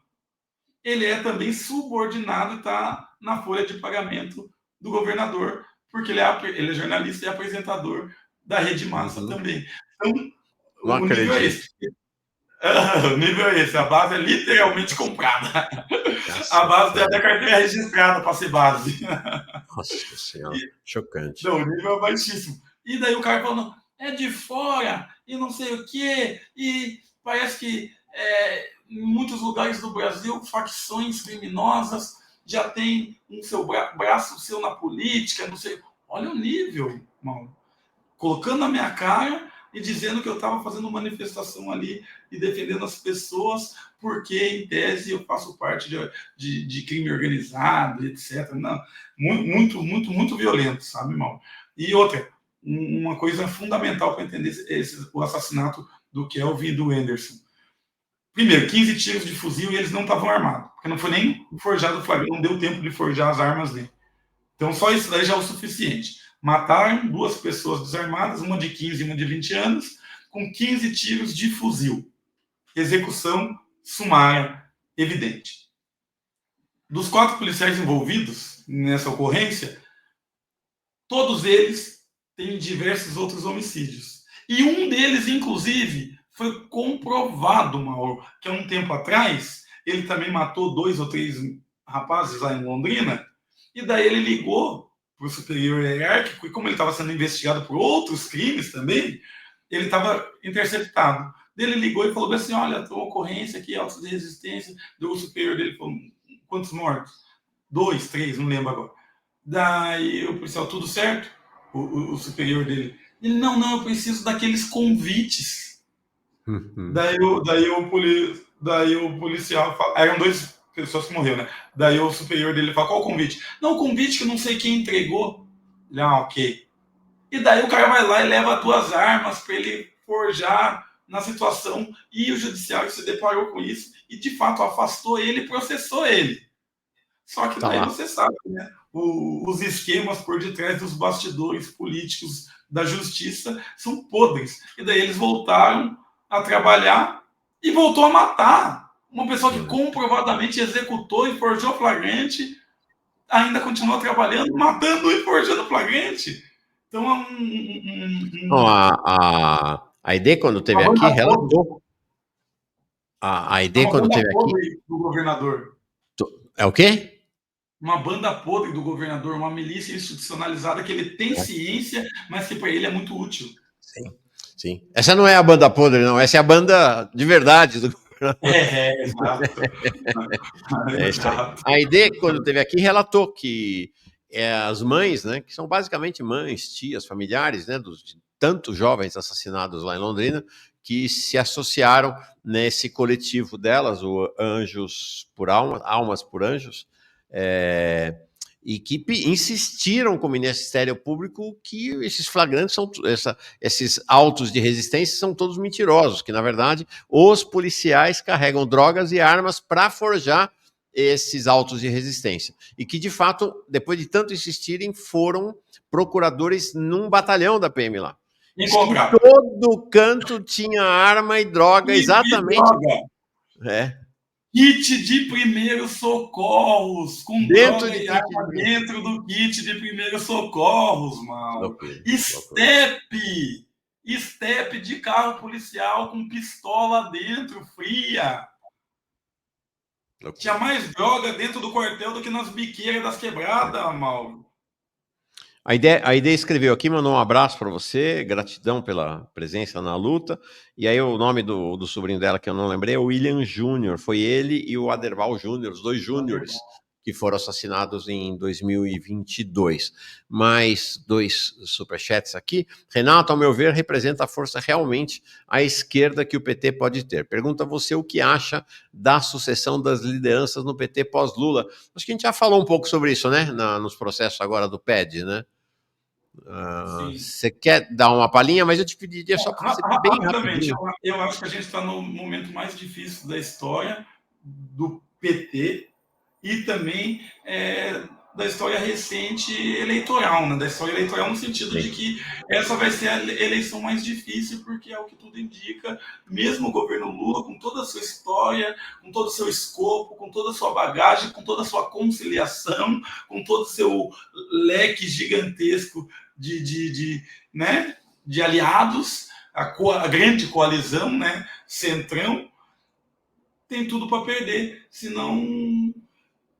ele é também subordinado e está na folha de pagamento do governador, porque ele é jornalista e apresentador da Rede Massa também. Então, o nível é esse. O nível é esse. A base é literalmente comprada. A base tem até carteira registrada para ser base. Nossa Senhora, chocante. Não, o nível é baixíssimo. E daí o cara falando, é de fora, e não sei o quê, e parece que em muitos lugares do Brasil, facções criminosas já tem braço seu na política, não sei. Olha o nível, mano. Colocando na minha cara e dizendo que eu estava fazendo manifestação ali e defendendo as pessoas porque, em tese, eu faço parte de crime organizado, etc. Não, muito violento, sabe, mal? E outra, uma coisa fundamental para entender o assassinato do Kelvin e do Anderson. Primeiro, 15 tiros de fuzil e eles não estavam armados, porque não foi nem forjado o flagrante, não deu tempo de forjar as armas dele. Então, só isso daí já é o suficiente. Mataram 2 pessoas desarmadas, uma de 15 e uma de 20 anos, com 15 tiros de fuzil. Execução sumária evidente. Dos 4 policiais envolvidos nessa ocorrência, todos eles têm diversos outros homicídios. E um deles, inclusive, foi comprovado, Mauro, que há um tempo atrás, ele também matou 2 ou 3 rapazes lá em Londrina, e daí ele ligou para o superior hierárquico, e como ele estava sendo investigado por outros crimes também, ele estava interceptado. Ele ligou e falou assim, olha, tem uma ocorrência aqui, autos de resistência, o superior dele falou, quantos mortos? 2, 3, não lembro agora. Daí o policial, tudo certo? O superior dele, Ele, não, eu preciso daqueles convites. Daí o policial fala, eram 2 pessoas que morreram, né? Daí o superior dele fala, qual o convite? Não, o convite que não sei quem entregou. Ele, ok. E daí o cara vai lá e leva 2 armas para ele forjar na situação, e o judiciário se deparou com isso e de fato afastou ele e processou ele. Só que daí você sabe, né? Os esquemas por detrás dos bastidores políticos da justiça são podres. E daí eles voltaram a trabalhar e voltou a matar. Uma pessoa que comprovadamente executou e forjou flagrante, ainda continua trabalhando, matando e forjando flagrante. Então é a ID, quando teve aqui, relatou. A ID, quando teve aqui. Do governador. É o quê? Uma banda podre do governador, uma milícia institucionalizada que ele tem ciência, mas que para ele é muito útil. Sim. Essa não é a banda podre, não. Essa é a banda de verdade do governador. Exato. Exato. A ID, quando teve aqui, relatou que as mães, né, que são basicamente mães, tias, familiares, né, de tantos jovens assassinados lá em Londrina, que se associaram nesse coletivo delas, o Anjos por Almas por Anjos, e que insistiram com o Ministério Público que esses flagrantes esses autos de resistência são todos mentirosos, que na verdade os policiais carregam drogas e armas para forjar esses autos de resistência, e que de fato, depois de tanto insistirem, foram procuradores num batalhão da PM lá. Em todo canto tinha arma e droga, exatamente. Kit de primeiros socorros, com dentro droga e arma dentro do kit de primeiros socorros, mano. Step de carro policial com pistola dentro, fria. Tinha mais droga dentro do quartel do que nas biqueiras das quebradas, Mauro. A ideia escreveu aqui, mandou um abraço para você, gratidão pela presença na luta. E aí o nome do sobrinho dela, que eu não lembrei, é o William Júnior. Foi ele e o Aderval Júnior, os 2 júniores, que foram assassinados em 2022. Mais 2 superchats aqui. Renato, ao meu ver, representa a força realmente à esquerda que o PT pode ter. Pergunta você o que acha da sucessão das lideranças no PT pós-Lula. Acho que a gente já falou um pouco sobre isso, né? Nos processos agora do PED, né? Você quer dar uma palhinha, mas eu te pediria só para você bem rapidinho. Eu acho que a gente está no momento mais difícil da história do PT e também da história recente eleitoral, né? Da história eleitoral no sentido de que essa vai ser a eleição mais difícil, porque é o que tudo indica, mesmo o governo Lula, com toda a sua história, com todo o seu escopo, com toda a sua bagagem, com toda a sua conciliação, com todo o seu leque gigantesco de aliados, a grande coalizão, né, Centrão, tem tudo para perder, se não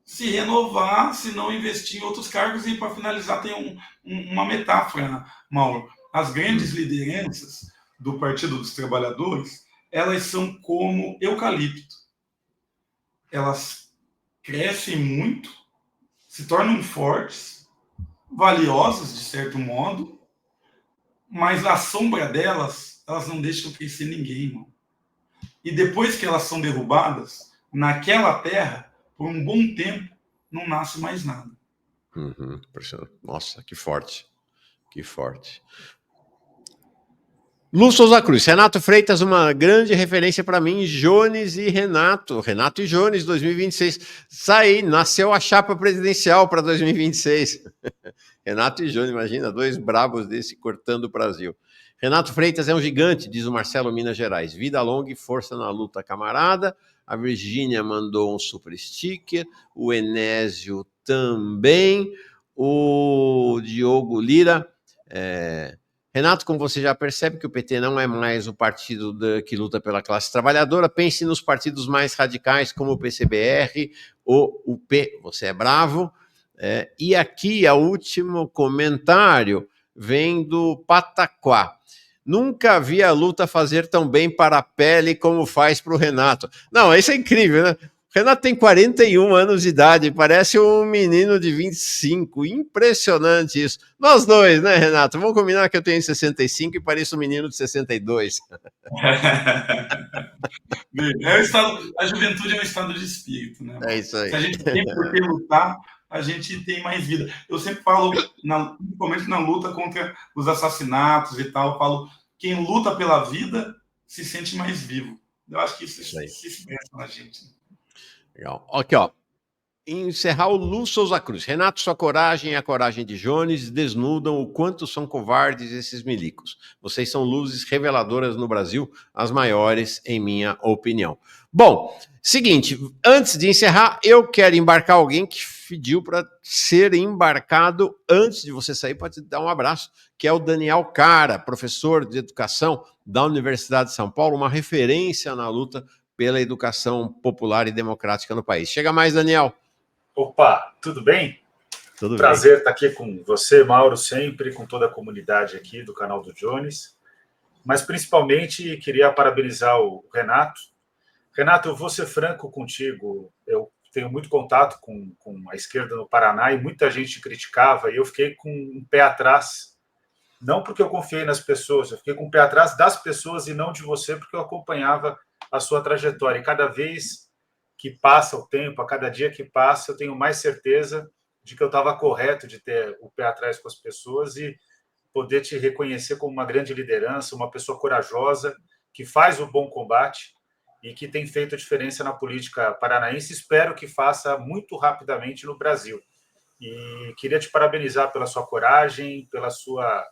se renovar, se não investir em outros cargos. E para finalizar, tem uma metáfora, Mauro. As grandes lideranças do Partido dos Trabalhadores, elas são como eucalipto. Elas crescem muito, se tornam fortes, valiosas, de certo modo, mas a sombra delas, elas não deixam crescer ninguém, irmão. E depois que elas são derrubadas, naquela terra, por um bom tempo, não nasce mais nada. Nossa, que forte. Que forte. Lu Souza Cruz, Renato Freitas, uma grande referência para mim, Jones e Renato. Renato e Jones, 2026. Nasceu a chapa presidencial para 2026. Renato e Jones, imagina, 2 brabos desse cortando o Brasil. Renato Freitas é um gigante, diz o Marcelo, Minas Gerais. Vida longa e força na luta, camarada. A Virgínia mandou um super sticker. O Enésio também. O Diogo Lira. Renato, como você já percebe que o PT não é mais o partido que luta pela classe trabalhadora, pense nos partidos mais radicais, como o PCBR ou o UP. Você é bravo. E aqui, o último comentário vem do Pataquá. Nunca vi a luta fazer tão bem para a pele como faz para o Renato. Não, isso é incrível, né? Renato tem 41 anos de idade, parece um menino de 25. Impressionante isso. Nós dois, né, Renato? Vamos combinar que eu tenho 65 e pareço um menino de 62. A juventude é um estado de espírito, né? É isso aí. Se a gente tem por que lutar, a gente tem mais vida. Eu sempre falo, principalmente na luta contra os assassinatos e tal, eu falo, quem luta pela vida se sente mais vivo. Eu acho que isso se expressa na gente. Legal. Aqui, ó. Encerrar o Lu Souza Cruz. Renato, sua coragem e a coragem de Jones desnudam o quanto são covardes esses milicos. Vocês são luzes reveladoras no Brasil, as maiores, em minha opinião. Bom, seguinte, antes de encerrar, eu quero embarcar alguém que pediu para ser embarcado antes de você sair, para te dar um abraço, que é o Daniel Cara, professor de educação da Universidade de São Paulo, uma referência na luta pela educação popular e democrática no país. Chega mais, Daniel. Opa, tudo bem? Tudo Prazer bem. estar aqui com você, Mauro, sempre, com toda a comunidade aqui do canal do Jones. Mas, principalmente, queria parabenizar o Renato. Renato, eu vou ser franco contigo. Eu tenho muito contato com a esquerda no Paraná e muita gente criticava e eu fiquei com um pé atrás. Não porque eu confiei nas pessoas, eu fiquei com um pé atrás das pessoas e não de você, porque eu acompanhava a sua trajetória. E cada vez que passa o tempo, a cada dia que passa, eu tenho mais certeza de que eu estava correto de ter o pé atrás com as pessoas e poder te reconhecer como uma grande liderança, uma pessoa corajosa, que faz o bom combate e que tem feito a diferença na política paranaense. Espero que faça muito rapidamente no Brasil. E queria te parabenizar pela sua coragem, pela sua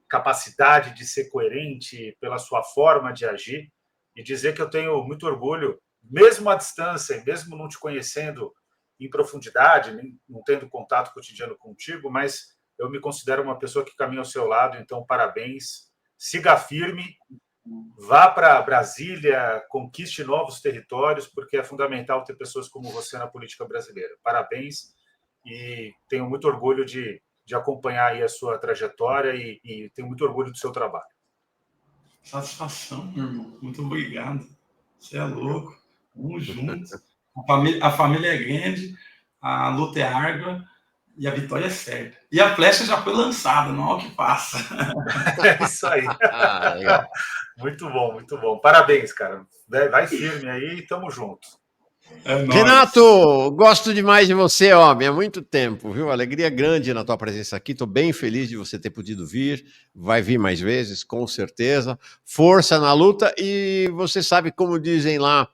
capacidade de ser coerente, pela sua forma de agir, e dizer que eu tenho muito orgulho, mesmo à distância, mesmo não te conhecendo em profundidade, nem não tendo contato cotidiano contigo, mas eu me considero uma pessoa que caminha ao seu lado, então parabéns, siga firme, vá para Brasília, conquiste novos territórios, porque é fundamental ter pessoas como você na política brasileira. Parabéns e tenho muito orgulho de acompanhar aí a sua trajetória e tenho muito orgulho do seu trabalho. Satisfação, meu irmão. Muito obrigado. Você é louco. Vamos juntos. A família é grande, a luta é árdua e a vitória é certa. E a flecha já foi lançada, não é o que passa. É isso aí. Legal. Muito bom, muito bom. Parabéns, cara. Vai firme aí e tamo junto. Renato, gosto demais de você, homem, há muito tempo, viu? Alegria grande na tua presença aqui, estou bem feliz de você ter podido vir, vai vir mais vezes, com certeza. Força na luta e você sabe como dizem lá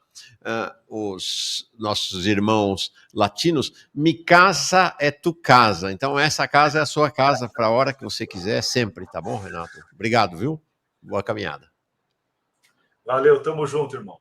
os nossos irmãos latinos, mi casa é tu casa, então essa casa é a sua casa para a hora que você quiser, sempre, tá bom, Renato? Obrigado, viu? Boa caminhada. Valeu, tamo junto, irmão.